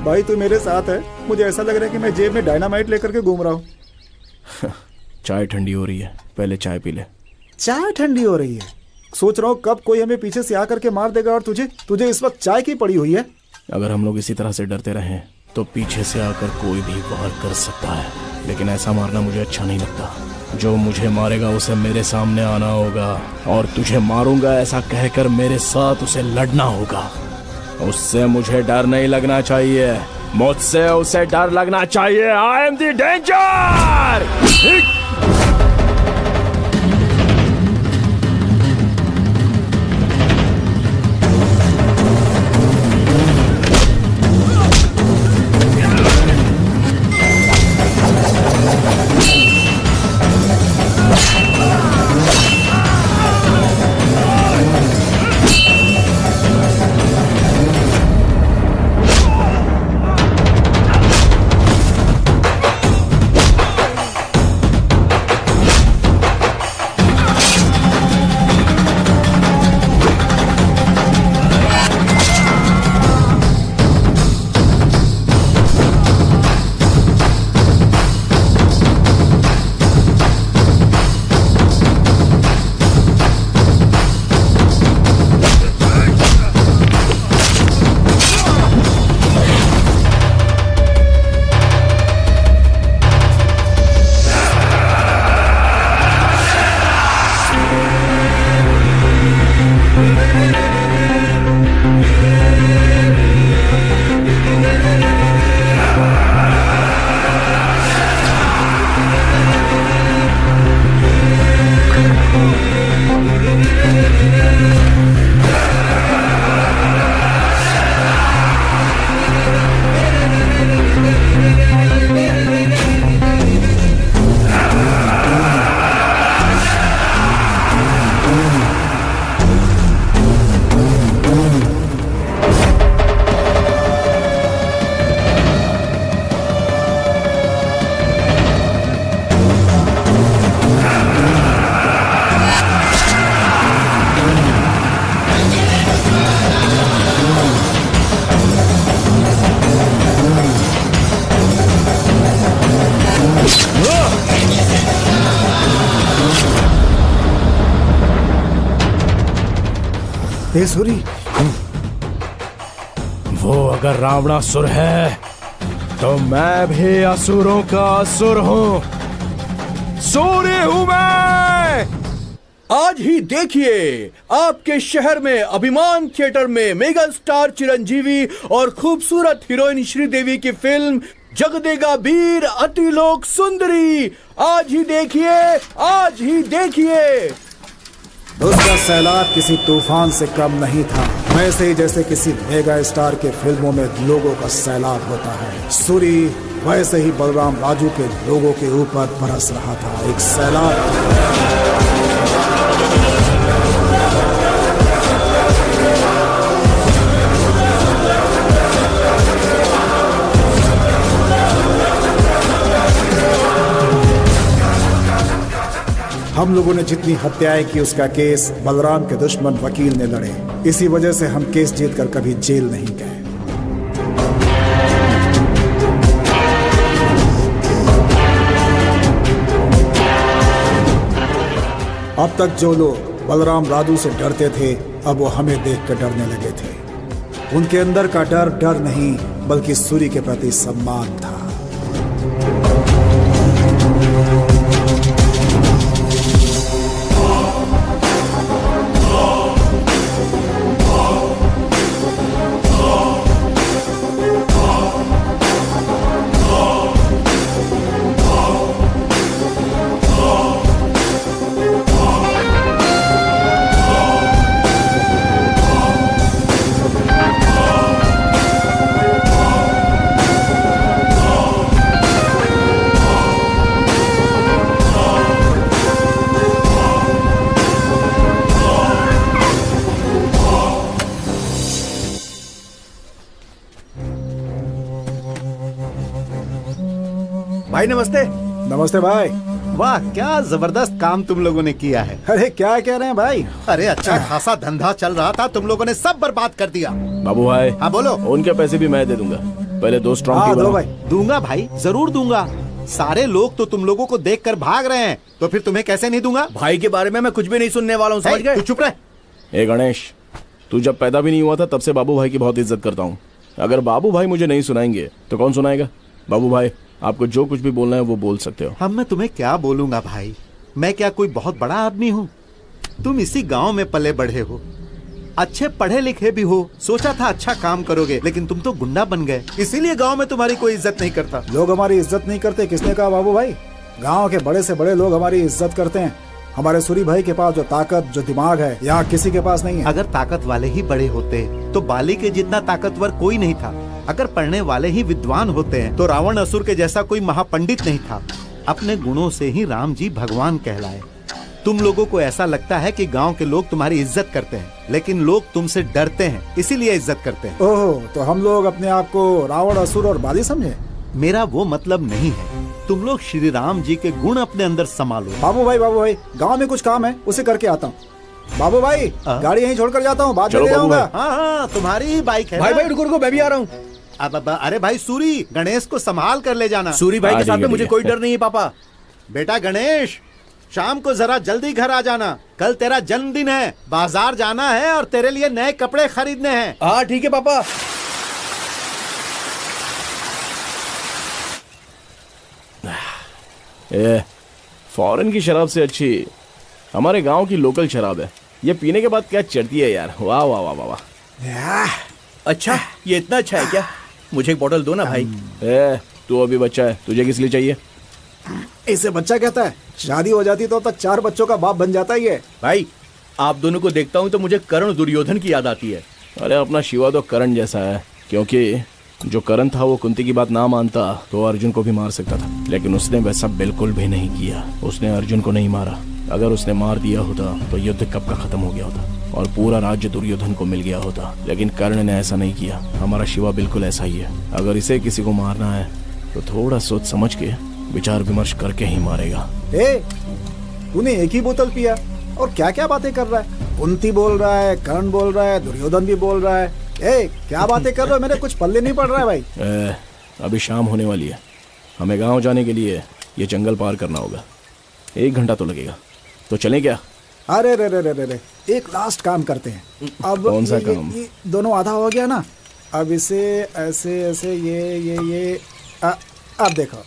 [SPEAKER 4] भाई तू मेरे साथ है, मुझे ऐसा लग रहा है कि मैं जेब में डायनामाइट लेकर के घूम रहा हूँ।
[SPEAKER 7] चाय ठंडी हो रही है, पहले चाय पी ले।
[SPEAKER 4] चाय ठंडी हो रही है? सोच रहा हूँ कब कोई हमें पीछे से आकर के मार देगा और तुझे इस वक्त चाय की पड़ी हुई है।
[SPEAKER 7] अगर हम लोग इसी तरह से डरते रहें तो पीछे से आकर कोई भी वार कर सकता है, लेकिन ऐसा मारना मुझे अच्छा नहीं लगता। जो मुझे मारेगा उसे मेरे सामने आना होगा और तुझे मारूंगा ऐसा कहकर मेरे साथ उसे लड़ना होगा। उससे मुझे डर नहीं लगना चाहिए, मुझसे उसे डर लगना चाहिए। I am the danger.
[SPEAKER 4] Hey Suri,
[SPEAKER 7] वो अगर रावणासुर है तो मैं भी असुरों का असुर हूँ। सूर्य हूँ मैं।
[SPEAKER 10] आज ही देखिए आपके शहर में अभिमान थिएटर में मेगा स्टार चिरंजीवी और खूबसूरत हीरोइन श्रीदेवी की फिल्म जगदेगा वीर अतिलोक सुंदरी। आज ही देखिए, आज ही देखिए।
[SPEAKER 4] उसका सैलाब किसी तूफान से कम नहीं था, वैसे ही जैसे किसी मेगा स्टार के फिल्मों में लोगों का सैलाब होता है, सूरी वैसे ही बलराम राजू के लोगों के ऊपर बरस रहा था एक सैलाब। हम लोगों ने जितनी हत्याएं की उसका केस बलराम के दुश्मन वकील ने लड़े। इसी वजह से हम केस जीतकर कभी जेल नहीं गए। अब तक जो लोग बलराम राजू से डरते थे, अब वो हमें देखकर डरने लगे थे। उनके अंदर का डर डर नहीं बल्कि सूरी के प्रति सम्मान था।
[SPEAKER 6] भाई नमस्ते।
[SPEAKER 4] नमस्ते भाई।
[SPEAKER 6] वाह क्या जबरदस्त काम तुम लोगों ने किया है।
[SPEAKER 4] अरे क्या कह रहे हैं भाई?
[SPEAKER 6] अरे अच्छा खासा धंधा चल रहा था, तुम लोगों ने सब बर्बाद कर दिया।
[SPEAKER 7] बाबू भाई।
[SPEAKER 6] हाँ बोलो।
[SPEAKER 7] उनके पैसे भी मैं दे दूंगा, पहले 2 स्ट्रॉन्ग टी
[SPEAKER 6] दो भाई। दूंगा भाई, जरूर दूंगा। सारे लोग तो तुम लोगों को देखकर भाग रहे हैं, तो फिर तुम्हें कैसे नहीं दूंगा?
[SPEAKER 10] भाई के बारे में मैं कुछ भी नहीं सुनने वाला हूँ, समझ गए?
[SPEAKER 6] तू चुप रह।
[SPEAKER 7] ए गणेश, तू जब पैदा भी नहीं हुआ था तब से बाबू भाई की बहुत इज्जत करता हूँ। अगर बाबू भाई मुझे नहीं सुनाएंगे तो कौन सुनाएगा? बाबू भाई आपको जो कुछ भी बोलना है वो बोल सकते हो।
[SPEAKER 6] अब मैं तुम्हें क्या बोलूंगा भाई, मैं क्या कोई बहुत बड़ा आदमी हूँ? तुम इसी गांव में पले बढ़े हो, अच्छे पढ़े लिखे भी हो, सोचा था अच्छा काम करोगे, लेकिन तुम तो गुंडा बन गए, इसीलिए गांव में तुम्हारी कोई इज्जत नहीं करता।
[SPEAKER 4] लोग हमारी इज्जत नहीं करते, किसने कहा बाबू भाई? गांव के बड़े से बड़े लोग हमारी इज्जत करते हैं। हमारे सूरी भाई के पास जो ताकत, जो दिमाग है, यहाँ किसी के पास नहीं है।
[SPEAKER 6] अगर ताकत वाले ही बड़े होते तो बाली के जितना ताकतवर कोई नहीं था। अगर पढ़ने वाले ही विद्वान होते हैं तो रावण असुर के जैसा कोई महापंडित नहीं था। अपने गुणों से ही राम जी भगवान कहलाए। तुम लोगों को ऐसा लगता है कि गांव के लोग तुम्हारी इज्जत करते हैं, लेकिन लोग तुमसे डरते हैं, इसीलिए इज्जत करते हैं।
[SPEAKER 4] ओह, तो हम लोग अपने आप को रावण, असुर और बाली समझे?
[SPEAKER 6] मेरा वो मतलब नहीं है। तुम लोग श्री राम जी के गुण अपने अंदर संभालो।
[SPEAKER 4] बाबू भाई गाँव में कुछ काम है, उसे करके आता हूँ। बाबू भाई गाड़ी यहीं छोड़कर जाता हूँ, बाद में ले जाऊंगा।
[SPEAKER 6] हाँ तुम्हारी बाइक है।
[SPEAKER 10] भाई रुको, मैं भी आ रहा हूँ।
[SPEAKER 6] अब अरे भाई सूरी, गणेश को संभाल कर ले जाना।
[SPEAKER 10] सूरी भाई के साथ में मुझे कोई डर नहीं है पापा।
[SPEAKER 6] बेटा गणेश, शाम को जरा जल्दी घर आ जाना, कल तेरा जन्मदिन है, बाजार जाना है और तेरे लिए नए कपड़े खरीदने हैं।
[SPEAKER 10] हाँ ठीक है पापा।
[SPEAKER 7] फॉरेन की शराब से अच्छी हमारे गांव की लोकल शराब है। ये पीने के बाद क्या चढ़ती है यार, वाह वाह वाह वाह।
[SPEAKER 10] अच्छा ये इतना अच्छा है क्या? मुझे एक बोतल दो ना भाई।
[SPEAKER 7] तू अभी बच्चा है, तुझे किस लिए चाहिए?
[SPEAKER 4] इसे बच्चा कहता है? शादी हो जाती तो 4 बच्चों का बाप बन जाता ही है।
[SPEAKER 10] भाई आप दोनों को देखता हूँ तो मुझे कर्ण दुर्योधन की याद आती है।
[SPEAKER 7] अरे अपना शिवा तो कर्ण जैसा है, क्योंकि जो कर्ण था वो कुंती की बात ना मानता तो अर्जुन को भी मार सकता था, लेकिन उसने वैसा बिल्कुल भी नहीं किया। उसने अर्जुन को नहीं मारा। अगर उसने मार दिया होता तो युद्ध कब का खत्म हो गया होता और पूरा राज्य दुर्योधन को मिल गया होता, लेकिन कर्ण ने ऐसा नहीं किया। हमारा शिवा बिल्कुल ऐसा ही है। अगर इसे किसी को मारना है तो थोड़ा सोच समझ के विचार विमर्श करके ही मारेगा।
[SPEAKER 4] तूने एक ही बोतल पिया और क्या क्या बातें कर रहा है? कुंती बोल रहा है, कर्ण बोल रहा है, दुर्योधन भी बोल रहा है। क्या बातें कर रहे हो? मेरे कुछ पल्ले नहीं पड़ रहा है भाई।
[SPEAKER 7] अभी शाम होने वाली है, हमें गांव जाने के लिए ये जंगल पार करना होगा। 1 घंटा तो लगेगा, तो चलें क्या?
[SPEAKER 4] अरे रे रे रे रे रे, एक लास्ट काम करते हैं। अब
[SPEAKER 7] कौन सा काम?
[SPEAKER 4] ये दोनों आधा हो गया ना, अब इसे ऐसे ऐसे ये अब देखो,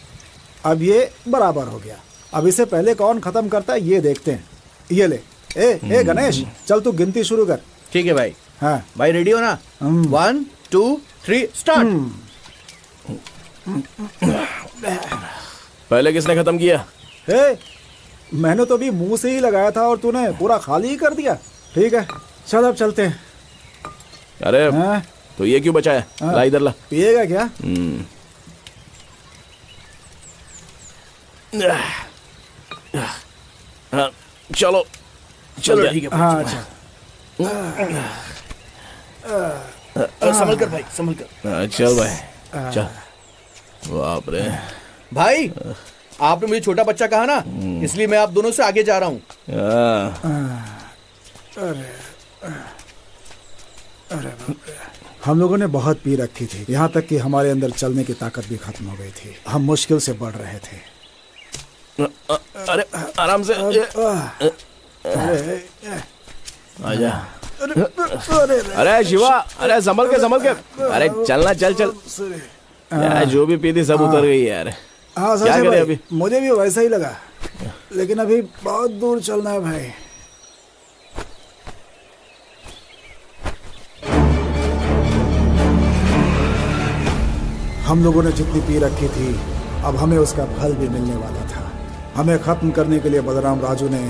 [SPEAKER 4] अब ये बराबर हो गया। अब इसे पहले कौन खत्म करता है ये देखते हैं। ये ले, ए गणेश, चल तू गिनती शुरू कर।
[SPEAKER 10] ठीक है भाई।
[SPEAKER 4] हाँ
[SPEAKER 10] भाई रेडी हो ना? 1 2 3 स्टार्ट।
[SPEAKER 7] पहले किसने खत्म किया?
[SPEAKER 4] मैंने तो अभी मुंह से ही लगाया था और तूने पूरा खाली ही कर दिया। ठीक है चल अब चलते हैं।
[SPEAKER 7] अरे तो ये क्यों बचाया? ला इधर ला।
[SPEAKER 4] पिएगा क्या?
[SPEAKER 7] हाँ, चलो चलो ठीक है।
[SPEAKER 4] हाँ अच्छा।
[SPEAKER 10] संभल कर भाई, संभल कर।
[SPEAKER 7] चल भाई चल। बाप रे
[SPEAKER 10] भाई, आपने मुझे छोटा बच्चा कहा ना, इसलिए मैं आप दोनों से आगे जा रहा हूँ।
[SPEAKER 4] अरे हम लोगों ने बहुत पी रखी थी, यहाँ तक कि हमारे अंदर चलने की ताकत भी खत्म हो गई थी। हम मुश्किल से बढ़ रहे थे।
[SPEAKER 7] अरे आराम से आजा। अरे शिवा, अरे संभल के। अरे चलना, चल चल। यार जो भी पी थी सब उतर गई यार।
[SPEAKER 4] हाँ
[SPEAKER 7] क्या करें अभी?
[SPEAKER 4] मुझे भी वैसा ही लगा, लेकिन अभी बहुत दूर चलना है भाई। हम लोगों ने जितनी पी रखी थी, अब हमें उसका फल भी मिलने वाला था। हमें खत्म करने के लिए बलराम राजू ने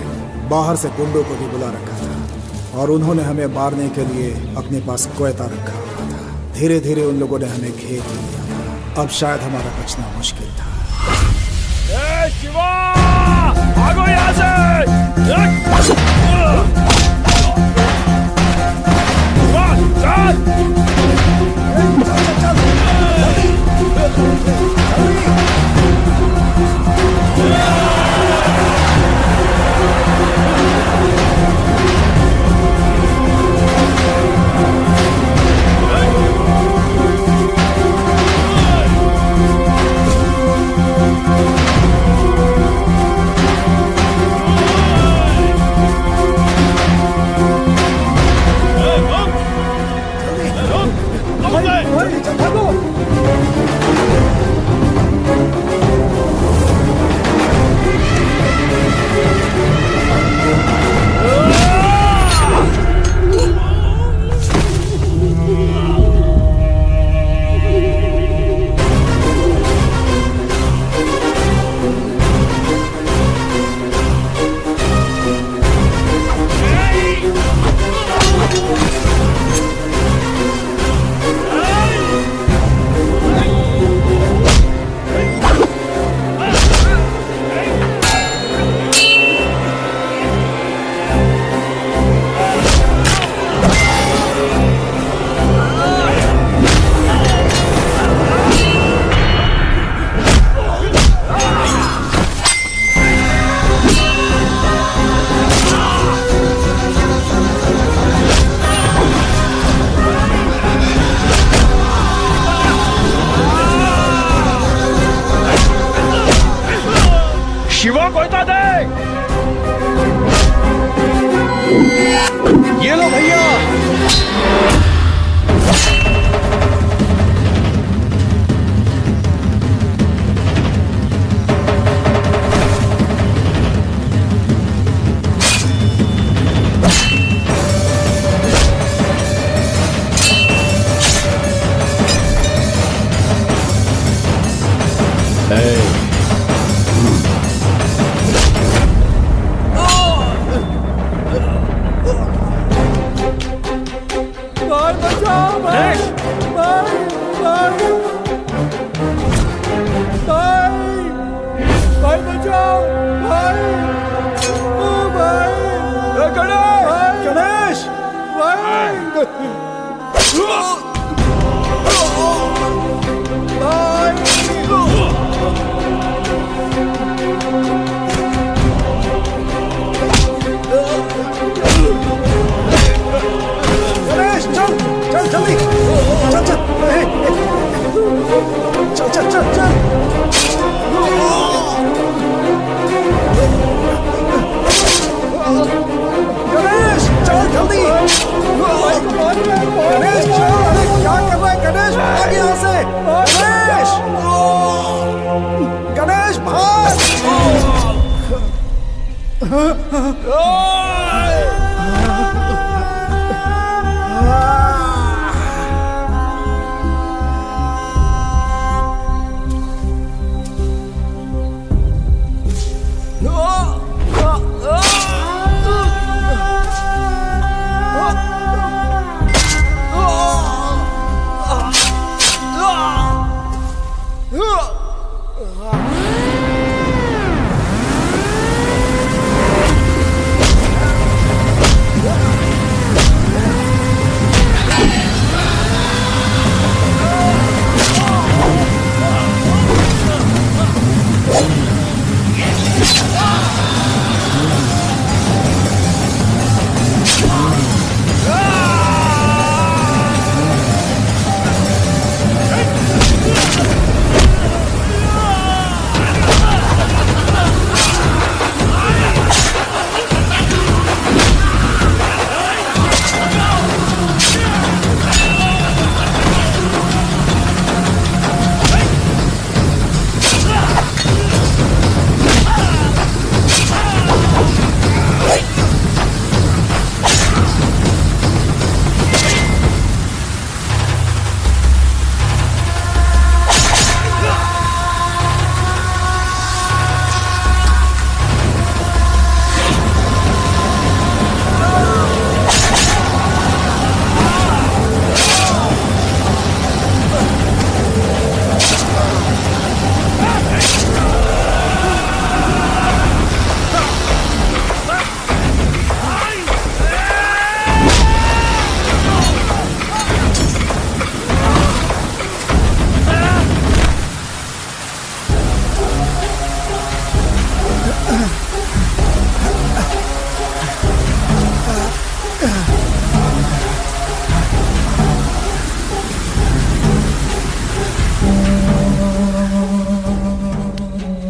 [SPEAKER 4] बाहर से गुंडों को भी बुला रखा था और उन्होंने हमें मारने के लिए अपने पास कोयता रखा हुआ था। धीरे धीरे उन लोगों ने हमें घेर लिया था। अब शायद हमारा बचना मुश्किल था।
[SPEAKER 12] शिवा, भागो यहाँ से। शिवा कोयता दे।
[SPEAKER 10] ये लो भैया।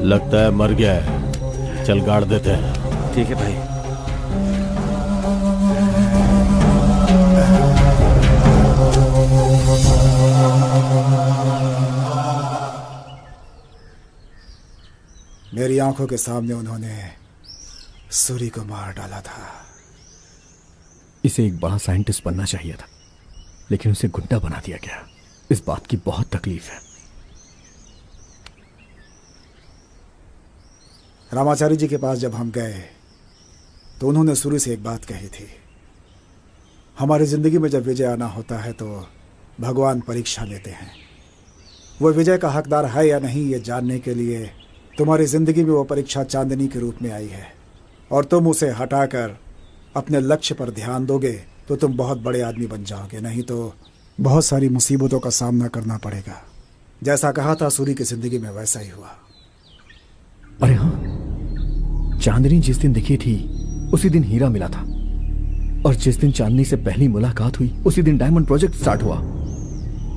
[SPEAKER 5] लगता है मर गया है, चल गाड़ देते हैं।
[SPEAKER 8] ठीक है भाई।
[SPEAKER 4] मेरी आंखों के सामने उन्होंने सूरी को मार डाला था।
[SPEAKER 11] इसे एक बड़ा साइंटिस्ट बनना चाहिए था, लेकिन उसे गुंडा बना दिया गया। इस बात की बहुत तकलीफ है।
[SPEAKER 4] रामाचारी जी के पास जब हम गए तो उन्होंने सूरी से एक बात कही थी, हमारी जिंदगी में जब विजय आना होता है तो भगवान परीक्षा लेते हैं। वो विजय का हकदार है या नहीं ये जानने के लिए तुम्हारी जिंदगी में वो परीक्षा चांदनी के रूप में आई है, और तुम उसे हटाकर अपने लक्ष्य पर ध्यान दोगे तो तुम बहुत बड़े आदमी बन जाओगे, नहीं तो बहुत सारी मुसीबतों का सामना करना पड़ेगा। जैसा कहा था सूरी की जिंदगी में वैसा ही हुआ।
[SPEAKER 11] अरे हाँ, चांदनी जिस दिन दिखी थी उसी दिन हीरा मिला था, और जिस दिन चांदनी से पहली मुलाकात हुई उसी दिन डायमंड प्रोजेक्ट स्टार्ट हुआ।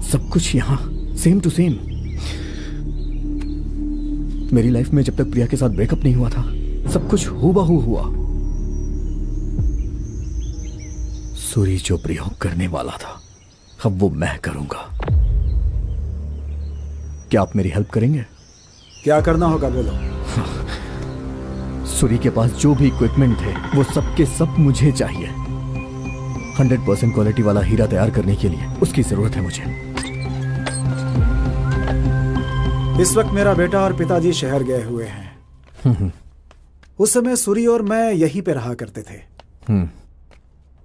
[SPEAKER 11] सब कुछ यहाँ सेम टू सेम। मेरी लाइफ में जब तक प्रिया के साथ ब्रेकअप नहीं हुआ था सब कुछ हूबहू हुआ। सूरी जो प्रयोग करने वाला था अब वो मैं करूंगा। क्या आप मेरी हेल्प करेंगे?
[SPEAKER 4] क्या करना होगा बोलो।
[SPEAKER 11] सूरी के पास जो भी इक्विपमेंट थे वो सब के सब मुझे चाहिए। 100% क्वालिटी वाला हीरा तैयार करने के लिए उसकी जरूरत है मुझे।
[SPEAKER 4] इस वक्त मेरा बेटा और पिताजी शहर गए हुए हैं। उस समय सूरी और मैं यहीं पे रहा करते थे।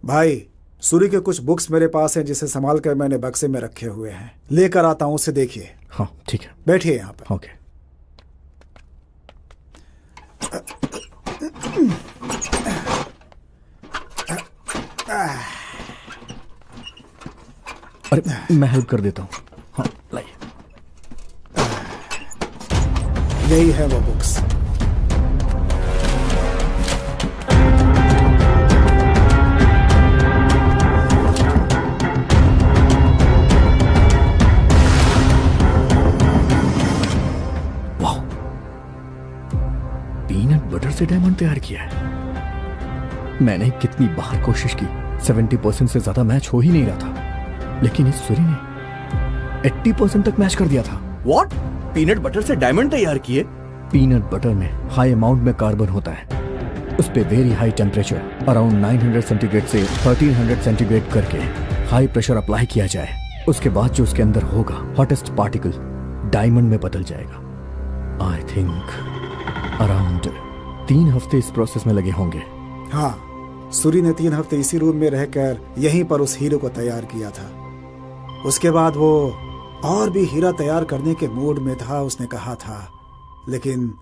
[SPEAKER 4] भाई, सूरी के कुछ बुक्स मेरे पास हैं जिसे संभाल कर मैंने बक्से में रखे हुए हैं, लेकर आता हूं, उसे देखिए।
[SPEAKER 11] हाँ ठीक है,
[SPEAKER 4] बैठिए यहाँ पर।
[SPEAKER 11] ओके। अरे मैं हेल्प कर देता हूँ। हाँ लाइए।
[SPEAKER 4] यही है वो बुक्स।
[SPEAKER 11] वाह, पीनट बटर से डायमंड तैयार किया है। मैंने कितनी बार कोशिश की, 70% से ज्यादा मैच हो ही नहीं रहा था, लेकिन इस सूरी ने 80% तक मैच कर दिया था।
[SPEAKER 10] व्हाट? पीनट बटर से डायमंड तैयार किए?
[SPEAKER 11] पीनट बटर में हाई अमाउंट में कार्बन होता है, उस पे very high temperature around 900 centigrade से 1300 सेंटीग्रेड करके हाई प्रेशर अप्लाई किया जाए। उसके बाद जो उसके अंदर होगा हॉटेस्ट पार्टिकल डायमंड में बदल जाएगा। आई थिंक अराउंड 3 हफ्ते इस प्रोसेस में लगे होंगे।
[SPEAKER 4] हाँ, सूरी ने 3 हफ्ते इसी रूम में रहकर यहीं पर उस हीरे को तैयार किया था। उसके बाद वो और भी हीरा तैयार करने के मूड में था, उसने कहा था, लेकिन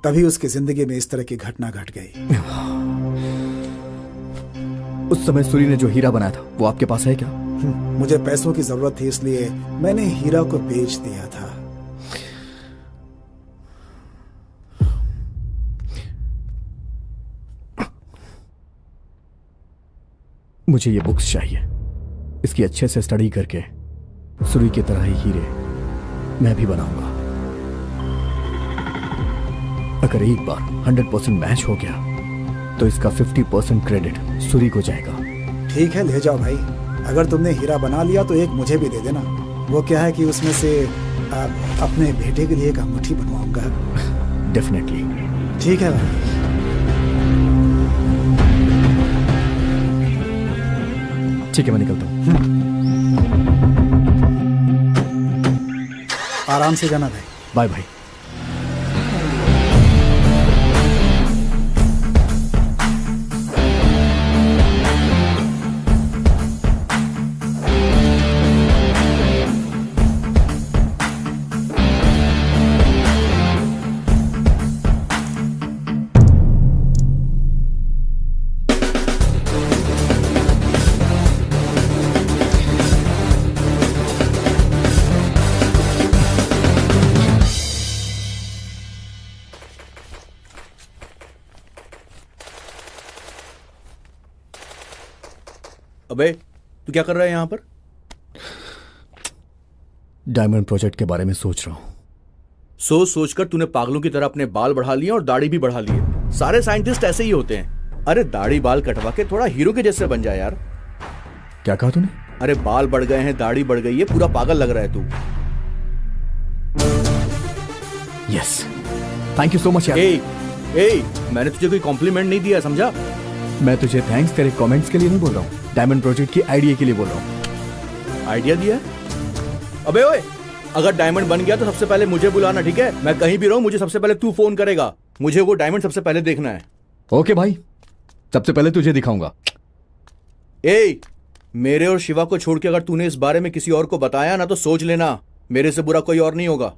[SPEAKER 4] तभी उसकी जिंदगी में इस तरह की घटना घट गई।
[SPEAKER 11] उस समय सूरी ने जो हीरा बनाया था वो आपके पास है क्या?
[SPEAKER 4] मुझे पैसों की जरूरत थी, इसलिए मैंने हीरा को बेच दिया था।
[SPEAKER 11] मुझे ये बुक्स चाहिए। इसकी अच्छे से स्टडी करके सूरी की तरह ही हीरे मैं भी बनाऊंगा। अगर एक बार 100% मैच हो गया तो इसका 50% क्रेडिट सूरी को जाएगा।
[SPEAKER 4] ठीक है, ले जाओ भाई। अगर तुमने हीरा बना लिया तो एक मुझे भी दे देना। वो क्या है कि उसमें से अपने बेटे के लिए एक अंगूठी बनवाऊंगा।
[SPEAKER 11] डेफिनेटली।
[SPEAKER 4] ठीक है भाई।
[SPEAKER 11] ठीक है, मैं निकलता हूँ।
[SPEAKER 4] आराम से जाना भाई।
[SPEAKER 11] Bye bye.
[SPEAKER 10] अबे तू क्या कर रहा है यहाँ पर?
[SPEAKER 11] डायमंड प्रोजेक्ट के बारे में सोच रहा हूँ।
[SPEAKER 10] सोच सोचकर तूने पागलों की तरह अपने बाल बढ़ा लिए और दाढ़ी भी बढ़ा ली है। सारे साइंटिस्ट ऐसे ही होते हैं। अरे दाढ़ी बाल कटवा के थोड़ा हीरो के जैसे बन जाए यार।
[SPEAKER 11] क्या कहा तूने?
[SPEAKER 10] अरे बाल बढ़ गए हैं, दाढ़ी बढ़ गई है, पूरा पागल लग रहा है तू।
[SPEAKER 11] Yes, thank you so much यार।
[SPEAKER 10] मैंने तुझे कोई कॉम्प्लीमेंट नहीं दिया, समझा?
[SPEAKER 11] मैं तुझे थैंक्स तेरे कमेंट्स के लिए नहीं बोल रहा हूँ, डायमंड प्रोजेक्ट की आइडिया के लिए बोल रहा हूँ।
[SPEAKER 10] आइडिया दिया? अबे ओए, अगर डायमंड बन गया तो सबसे पहले मुझे बुलाना, ठीक है? मैं कहीं भी रहूं, मुझे सबसे पहले तू फोन करेगा। मुझे वो डायमंड सबसे पहले देखना है।
[SPEAKER 11] ओके भाई, सबसे पहले तुझे दिखाऊंगा।
[SPEAKER 10] मेरे और शिवा को छोड़ के अगर तूने इस बारे में किसी और को बताया ना तो सोच लेना, मेरे से बुरा कोई और नहीं होगा।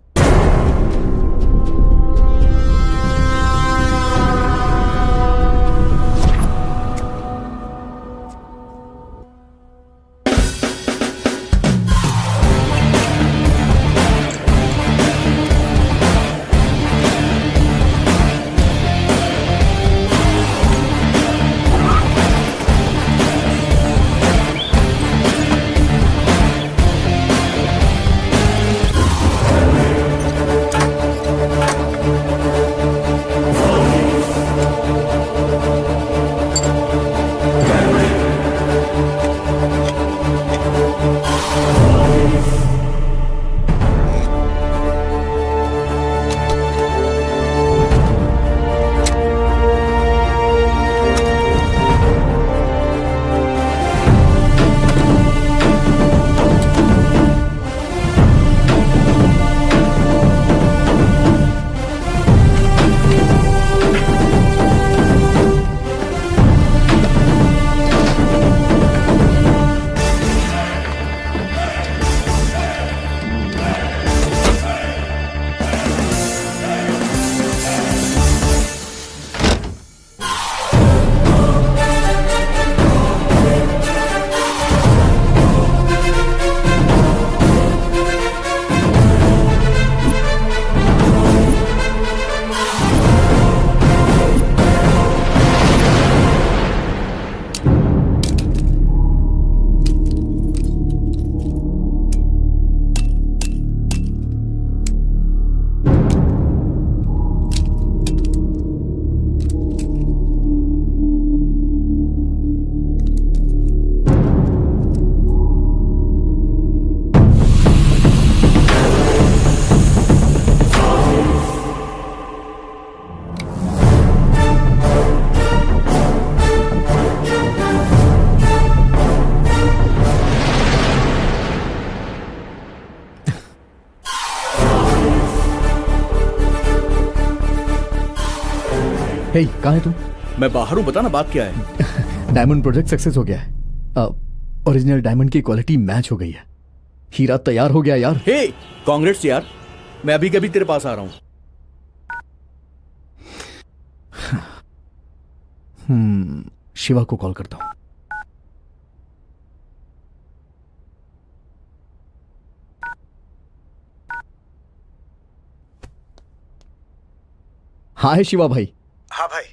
[SPEAKER 11] हे, कहाँ है तुम?
[SPEAKER 10] मैं बाहर हूँ, बता ना बात क्या है।
[SPEAKER 11] डायमंड प्रोजेक्ट सक्सेस हो गया है। ओरिजिनल डायमंड की क्वालिटी मैच हो गई है। हीरा तैयार हो गया यार।
[SPEAKER 10] हे, कांग्रेट्स यार। मैं अभी कभी तेरे पास आ रहा हूँ।
[SPEAKER 11] शिवा को कॉल करता हूँ। हाय शिवा भाई।
[SPEAKER 4] हाँ भाई।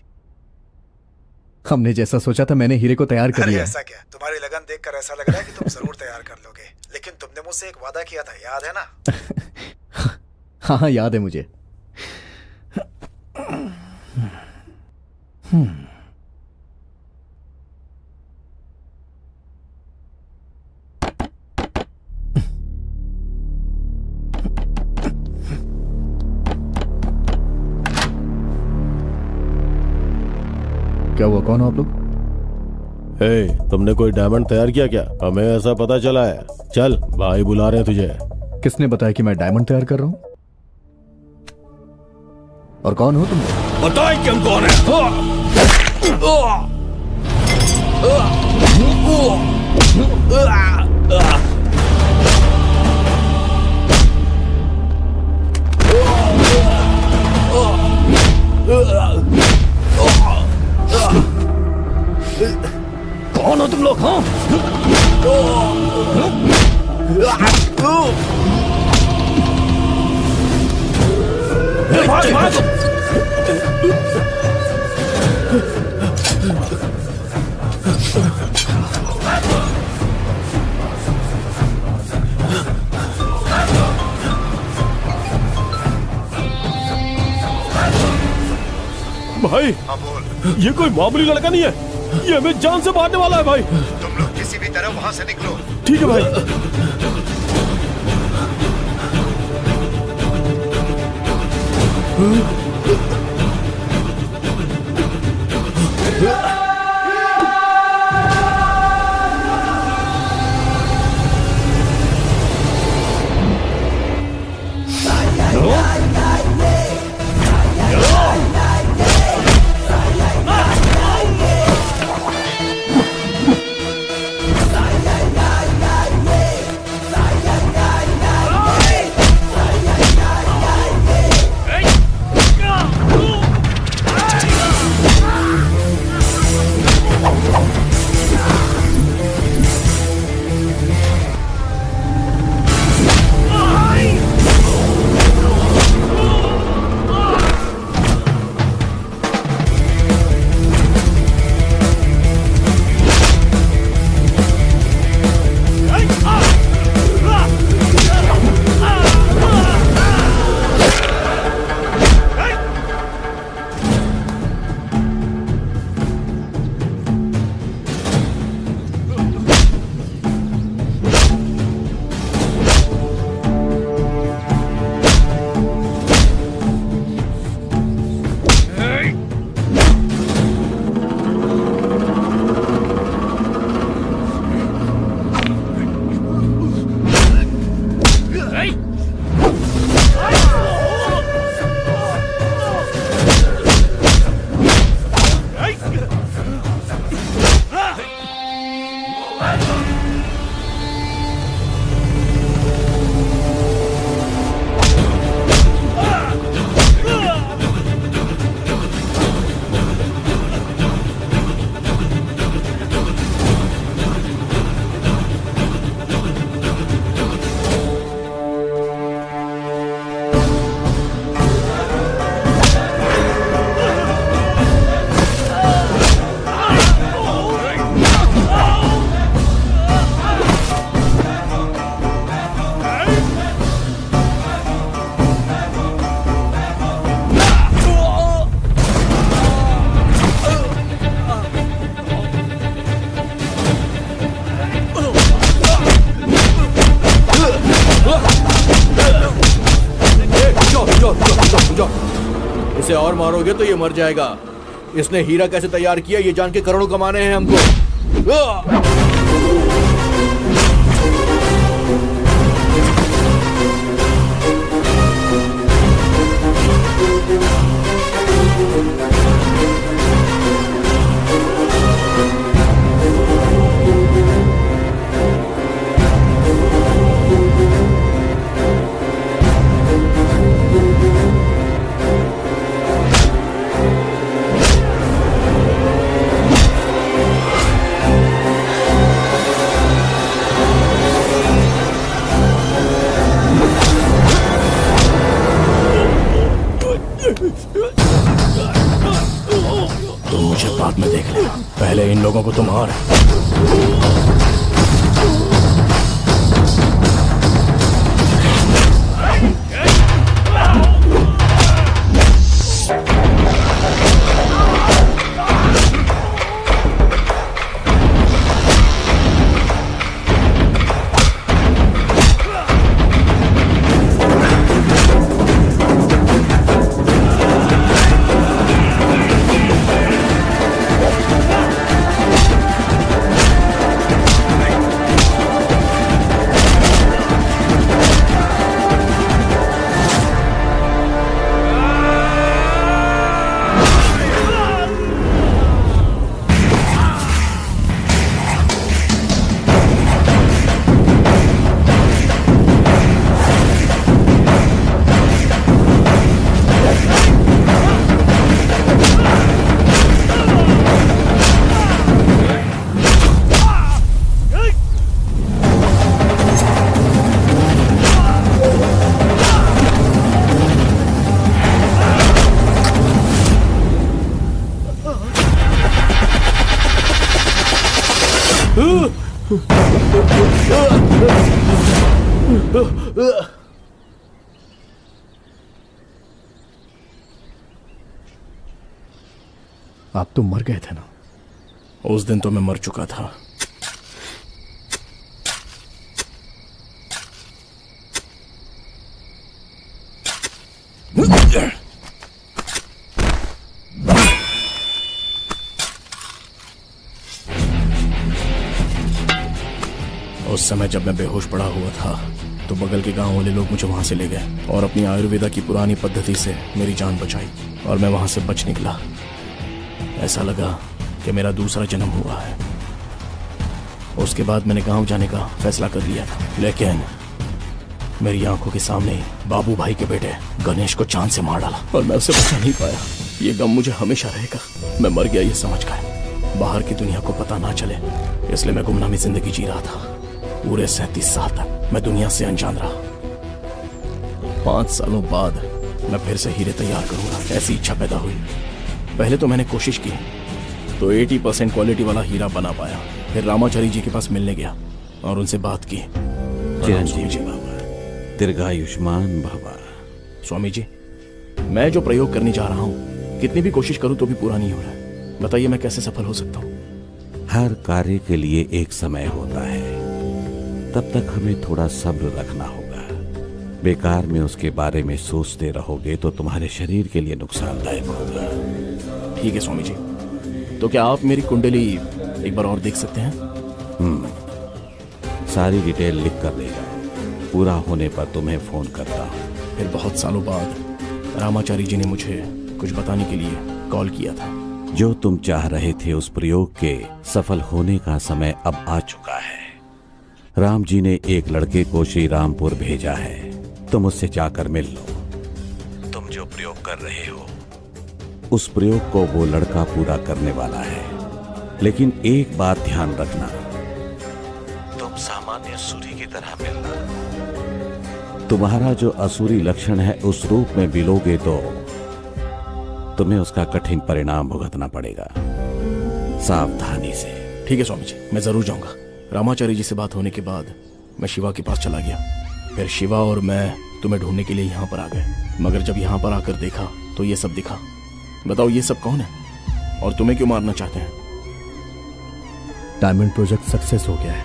[SPEAKER 11] हमने जैसा सोचा था मैंने हीरे को तैयार कर लिया।
[SPEAKER 4] ऐसा क्या? तुम्हारी लगन देखकर ऐसा लग रहा है कि तुम जरूर तैयार कर लोगे। लेकिन तुमने मुझसे एक वादा किया था, याद है ना?
[SPEAKER 11] हाँ याद है मुझे। क्या हुआ, कौन हो आप लोग?
[SPEAKER 5] तुमने कोई डायमंड तैयार किया क्या? हमें ऐसा पता चला है। चल, भाई बुला रहे हैं तुझे।
[SPEAKER 11] किसने बताया कि मैं डायमंड तैयार कर रहा हूं? और कौन हो तुम?
[SPEAKER 12] बताए कि हम कौन है।
[SPEAKER 11] कौन हो तुम लोग? हाँ,
[SPEAKER 5] भाई, ये कोई मामूली लड़का नहीं है। ये हमें जान से मारने वाला है भाई।
[SPEAKER 4] तुम लोग किसी भी तरह वहां से निकलो।
[SPEAKER 5] ठीक है भाई।
[SPEAKER 10] इसे और मारोगे तो ये मर जाएगा। इसने हीरा कैसे तैयार किया ये जान के करोड़ों कमाने हैं हमको।
[SPEAKER 7] बाद में देख लेना, पहले इन लोगों को तो मार।
[SPEAKER 10] आप तो मर गए थे ना?
[SPEAKER 7] उस दिन तो मैं मर चुका था। उस समय जब मैं बेहोश पड़ा हुआ था तो बगल के गांव वाले लोग मुझे वहां से ले गए और अपनी आयुर्वेदा की पुरानी पद्धति से मेरी जान बचाई और मैं वहां से बच निकला। ऐसा लगा कि मेरा दूसरा जन्म हुआ है। उसके बाद मैंने गांव जाने का फैसला कर लिया था, लेकिन मेरी आंखों के सामने ही बाबू भाई के बेटे गणेश को चांद से मार डाला और मैं उसे बचा नहीं पाया। ये गम मुझे हमेशा रहेगा। मैं मर गया ये समझकर, बाहर की दुनिया को पता ना चले, इसलिए मैं गुमनामी जिंदगी जी रहा था। पूरे 37 साल तक मैं दुनिया से अनजान रहा। 5 सालों बाद मैं फिर से हीरे तैयार करूंगा, ऐसी इच्छा पैदा हुई। पहले तो मैंने कोशिश की तो 80% क्वालिटी वाला हीरा बना पाया। फिर रामाचारी जी के पास मिलने गया और उनसे बात की।
[SPEAKER 8] चिरंजीवी जी बाबा, दीर्घायुष्मान भवा।
[SPEAKER 7] स्वामी जी, मैं जो प्रयोग करने जा रहा हूँ कितनी भी कोशिश करूं तो भी पूरा नहीं हो रहा है। बताइए मैं कैसे सफल हो सकता हूँ?
[SPEAKER 8] हर कार्य के लिए एक समय होता है, तब तक हमें थोड़ा सब्र रखना होगा। बेकार में उसके बारे में सोचते रहोगे तो तुम्हारे शरीर के लिए नुकसानदायक होगा।
[SPEAKER 7] ठीक है स्वामी जी, तो क्या आप मेरी कुंडली एक बार और देख सकते हैं?
[SPEAKER 8] सारी डिटेल लिख कर देगा, पूरा होने पर तुम्हें फोन करता हूँ।
[SPEAKER 7] फिर बहुत सालों बाद रामाचारी जी ने मुझे कुछ बताने के लिए कॉल किया था।
[SPEAKER 8] जो तुम चाह रहे थे उस प्रयोग के सफल होने का समय अब आ चुका है। राम जी ने एक लड़के को श्री रामपुर भेजा है, तुम उससे जाकर मिल लो। तुम जो प्रयोग कर रहे हो उस प्रयोग को वो लड़का पूरा करने वाला है, लेकिन एक बात ध्यान रखना, तुम सामान्य सूरी की तरह मिलना। तुम्हारा जो असुरी लक्षण है उस रूप में मिलोगे तो तुम्हें उसका कठिन परिणाम भुगतना पड़ेगा। सावधानी से।
[SPEAKER 7] ठीक है स्वामी जी, मैं जरूर जाऊंगा। रामाचारी जी से बात होने के बाद मैं शिवा के पास चला गया। फिर शिवा और मैं तुम्हें ढूंढने के लिए यहाँ पर आ गए, मगर जब यहाँ पर आकर देखा तो ये सब दिखा। बताओ ये सब कौन है और तुम्हें क्यों मारना चाहते हैं?
[SPEAKER 11] डायमंड प्रोजेक्ट सक्सेस हो गया है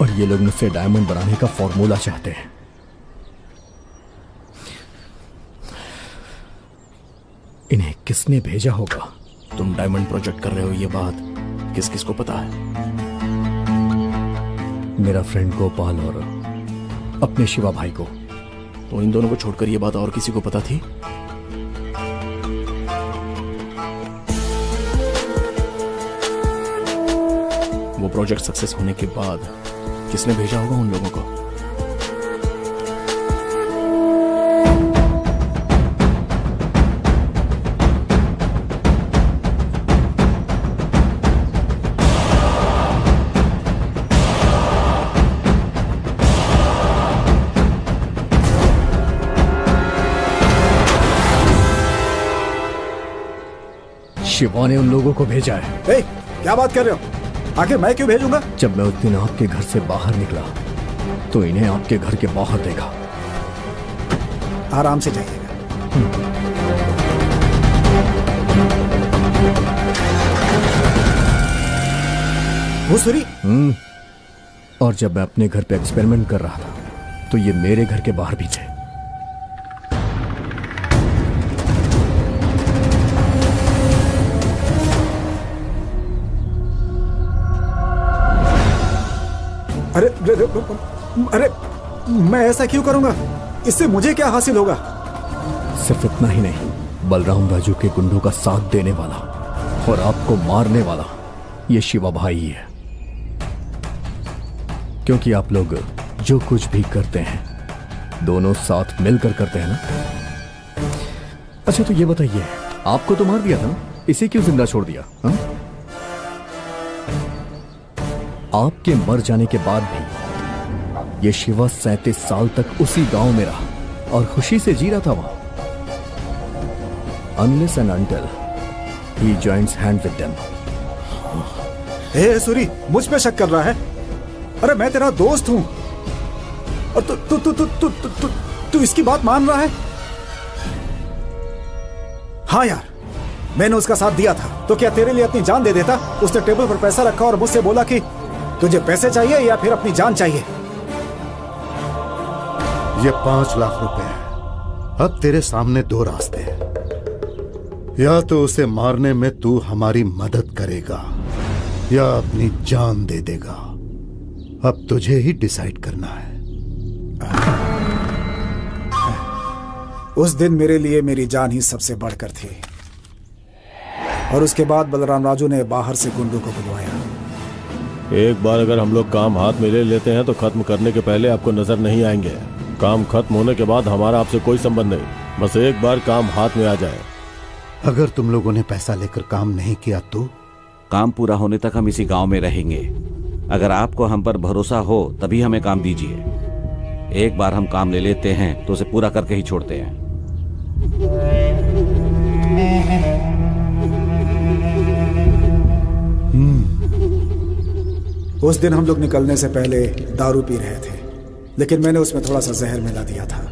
[SPEAKER 11] और ये लोग मुझसे डायमंड बनाने का फॉर्मूला चाहते हैं। इन्हें किसने भेजा होगा?
[SPEAKER 7] तुम डायमंड प्रोजेक्ट कर रहे हो ये बात किस किस को पता है?
[SPEAKER 11] मेरा फ्रेंड गोपाल और अपने शिवा भाई को।
[SPEAKER 7] तो इन दोनों को छोड़कर ये बात और किसी को पता थी? वो प्रोजेक्ट सक्सेस होने के बाद किसने भेजा होगा उन लोगों को?
[SPEAKER 11] शिवा ने उन लोगों को भेजा है।
[SPEAKER 4] ए, क्या बात कर रहे हो? आखिर मैं क्यों भेजूंगा?
[SPEAKER 11] जब मैं उस दिन आपके घर से बाहर निकला तो इन्हें आपके घर के बाहर देखा।
[SPEAKER 4] आराम से जाइएगा। वो सूरी?
[SPEAKER 11] और जब मैं अपने घर पे एक्सपेरिमेंट कर रहा था तो ये मेरे घर के बाहर भी थे।
[SPEAKER 4] अरे अरे मैं ऐसा क्यों करूंगा? इससे मुझे क्या हासिल होगा?
[SPEAKER 11] सिर्फ इतना ही नहीं, बलराम राजू के गुंडों का साथ देने वाला और आपको मारने वाला ये शिवा भाई ही है। क्योंकि आप लोग जो कुछ भी करते हैं दोनों साथ मिलकर करते हैं ना। अच्छा तो ये बताइए, आपको तो मार दिया था ना, इसे क्यों जिंदा छोड़ दिया? हा? आपके मर जाने के बाद भी ये शिवा 37 साल तक उसी गांव में रहा और खुशी से जी रहा था वहां। Unless and until he joins hand with them.
[SPEAKER 4] ए सूरी, मुझ पे शक कर रहा है? अरे मैं तेरा दोस्त हूं और तू इसकी बात मान रहा है? हाँ यार, मैंने उसका साथ दिया था तो क्या तेरे लिए अपनी जान दे देता? उसने टेबल पर पैसा रखा और मुझसे बोला कि तुझे पैसे चाहिए या फिर अपनी जान चाहिए।
[SPEAKER 6] ये 5 लाख रुपए है। अब तेरे सामने 2 रास्ते हैं, या तो उसे मारने में तू हमारी मदद करेगा या अपनी जान दे देगा। अब तुझे ही डिसाइड करना है।
[SPEAKER 4] उस दिन मेरे लिए मेरी जान ही सबसे बढ़कर थी और उसके बाद बलराम राजू ने बाहर से गुंडों को बुलवाया।
[SPEAKER 5] एक बार अगर हम लोग काम हाथ में ले लेते हैं तो खत्म करने के पहले आपको नजर नहीं आएंगे। काम खत्म होने के बाद हमारा आपसे कोई संबंध नहीं, बस एक बार काम हाथ में आ जाए।
[SPEAKER 6] अगर तुम लोगों ने पैसा लेकर काम नहीं किया तो?
[SPEAKER 8] काम पूरा होने तक हम इसी गांव में रहेंगे। अगर आपको हम पर भरोसा हो तभी हमें काम दीजिए। एक बार हम काम ले लेते हैं तो उसे पूरा करके ही छोड़ते हैं।
[SPEAKER 4] उस दिन हम लोग निकलने से पहले दारू पी रहे थे, लेकिन मैंने उसमें थोड़ा सा जहर मिला दिया था।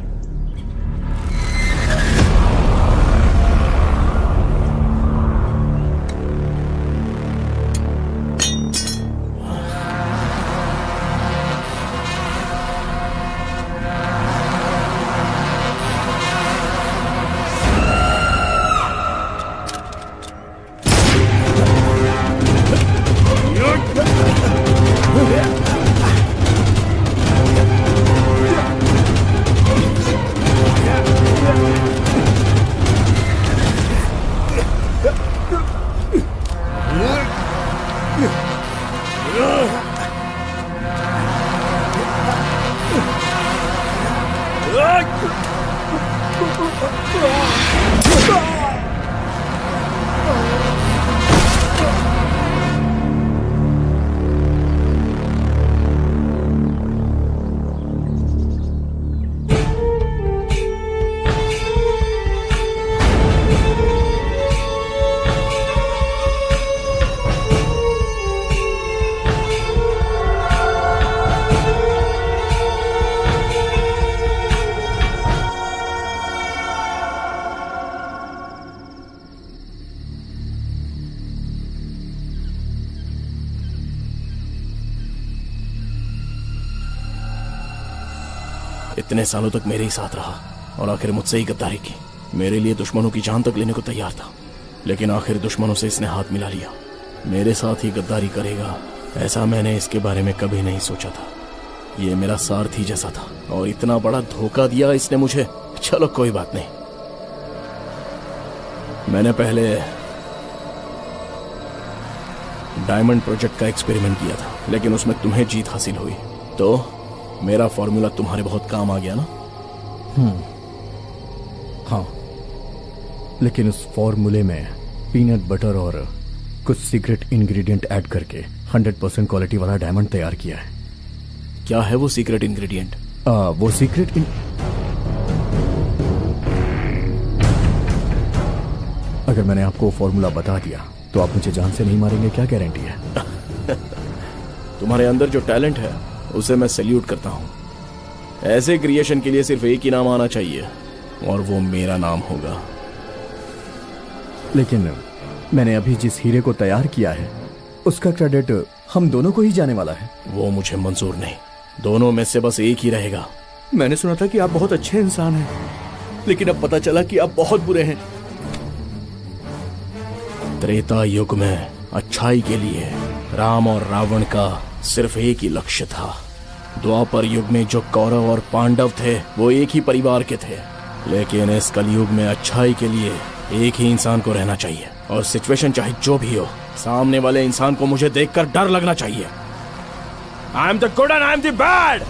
[SPEAKER 7] इतने सालों तक मेरे ही साथ रहा और आखिर मुझसे ही गद्दारी की। मेरे लिए दुश्मनों की जान तक लेने को तैयार था, लेकिन आखिर दुश्मनों से इसने हाथ मिला लिया। मेरे साथ ही गद्दारी करेगा ऐसा मैंने इसके बारे में कभी नहीं सोचा था। ये मेरा सारथी जैसा था और इतना बड़ा धोखा दिया इसने मुझे। चलो कोई बात नहीं, मैंने पहले डायमंड प्रोजेक्ट का एक्सपेरिमेंट किया था, लेकिन उसमें तुम्हें जीत हासिल हुई तो मेरा फॉर्मूला तुम्हारे बहुत काम आ गया ना।
[SPEAKER 11] हाँ, लेकिन उस फॉर्मूले में पीनट बटर और कुछ सीक्रेट इंग्रेडिएंट ऐड करके 100% क्वालिटी वाला डायमंड तैयार किया है।
[SPEAKER 7] क्या है वो सीक्रेट इंग्रेडिएंट?
[SPEAKER 11] वो सीक्रेट अगर मैंने आपको फॉर्मूला बता दिया तो आप मुझे जान से नहीं मारेंगे, क्या गारंटी है?
[SPEAKER 7] तुम्हारे अंदर जो टैलेंट है उसे मैं सैल्यूट करता हूँ। ऐसे क्रिएशन के लिए सिर्फ एक ही नाम आना चाहिए और वो मेरा नाम होगा।
[SPEAKER 11] लेकिन मैंने अभी जिस हीरे को तैयार किया है उसका क्रेडिट हम दोनों को ही जाने वाला है।
[SPEAKER 7] वो मुझे मंजूर नहीं, दोनों में से बस एक ही रहेगा।
[SPEAKER 10] मैंने सुना था कि आप बहुत अच्छे इंसान हैं, लेकिन अब पता चला कि आप बहुत बुरे हैं।
[SPEAKER 7] त्रेता युग में अच्छाई के लिए राम और रावण का सिर्फ एक ही लक्ष्य था। द्वापर युग में जो कौरव और पांडव थे वो एक ही परिवार के थे, लेकिन इस कलयुग में अच्छाई के लिए एक ही इंसान को रहना चाहिए। और सिचुएशन चाहे जो भी हो, सामने वाले इंसान को मुझे देखकर डर लगना चाहिए। I am the good and I am the bad.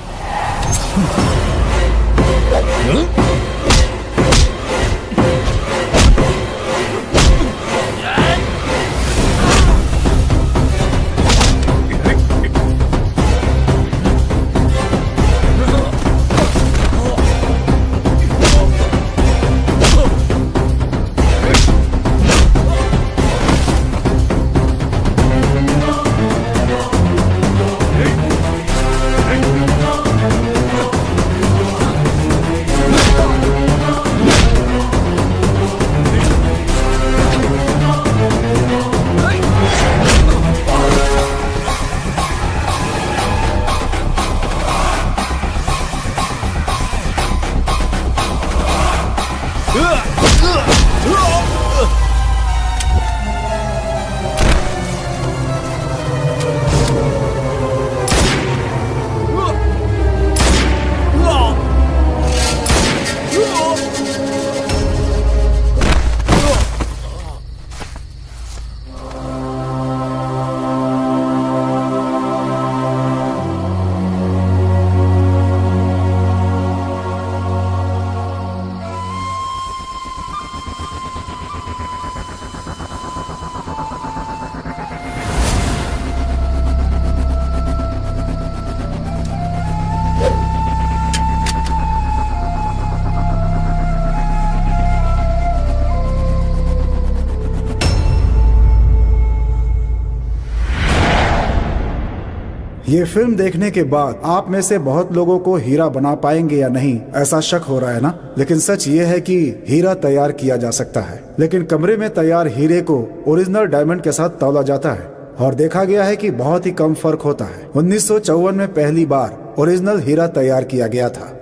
[SPEAKER 4] ये फिल्म देखने के बाद आप में से बहुत लोगों को हीरा बना पाएंगे या नहीं ऐसा शक हो रहा है ना, लेकिन सच ये है कि हीरा तैयार किया जा सकता है, लेकिन कमरे में तैयार हीरे को ओरिजिनल डायमंड के साथ तौला जाता है और देखा गया है कि बहुत ही कम फर्क होता है। 1954 में पहली बार ओरिजिनल हीरा तैयार किया गया था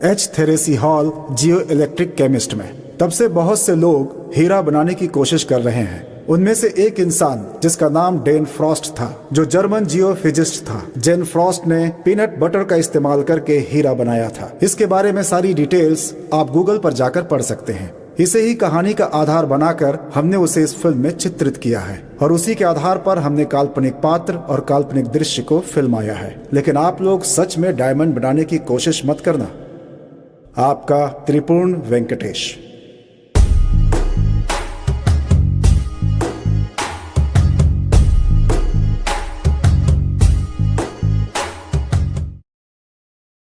[SPEAKER 4] एच थेरेसी हॉल जियो इलेक्ट्रिक केमिस्ट में। तब से बहुत से लोग हीरा बनाने की कोशिश कर रहे हैं। उनमें से एक इंसान जिसका नाम डेन फ्रॉस्ट था, जो जर्मन जियोफिजिस्ट था। जेन फ्रॉस्ट ने पीनट बटर का इस्तेमाल करके हीरा बनाया था। इसके बारे में सारी डिटेल्स आप गूगल पर जाकर पढ़ सकते हैं। इसे ही कहानी का आधार बनाकर हमने उसे इस फिल्म में चित्रित किया है और उसी के आधार पर हमने काल्पनिक पात्र और काल्पनिक दृश्य को फिल्माया है। लेकिन आप लोग सच में डायमंड बनाने की कोशिश मत करना। आपका त्रिपुर्ण वेंकटेश।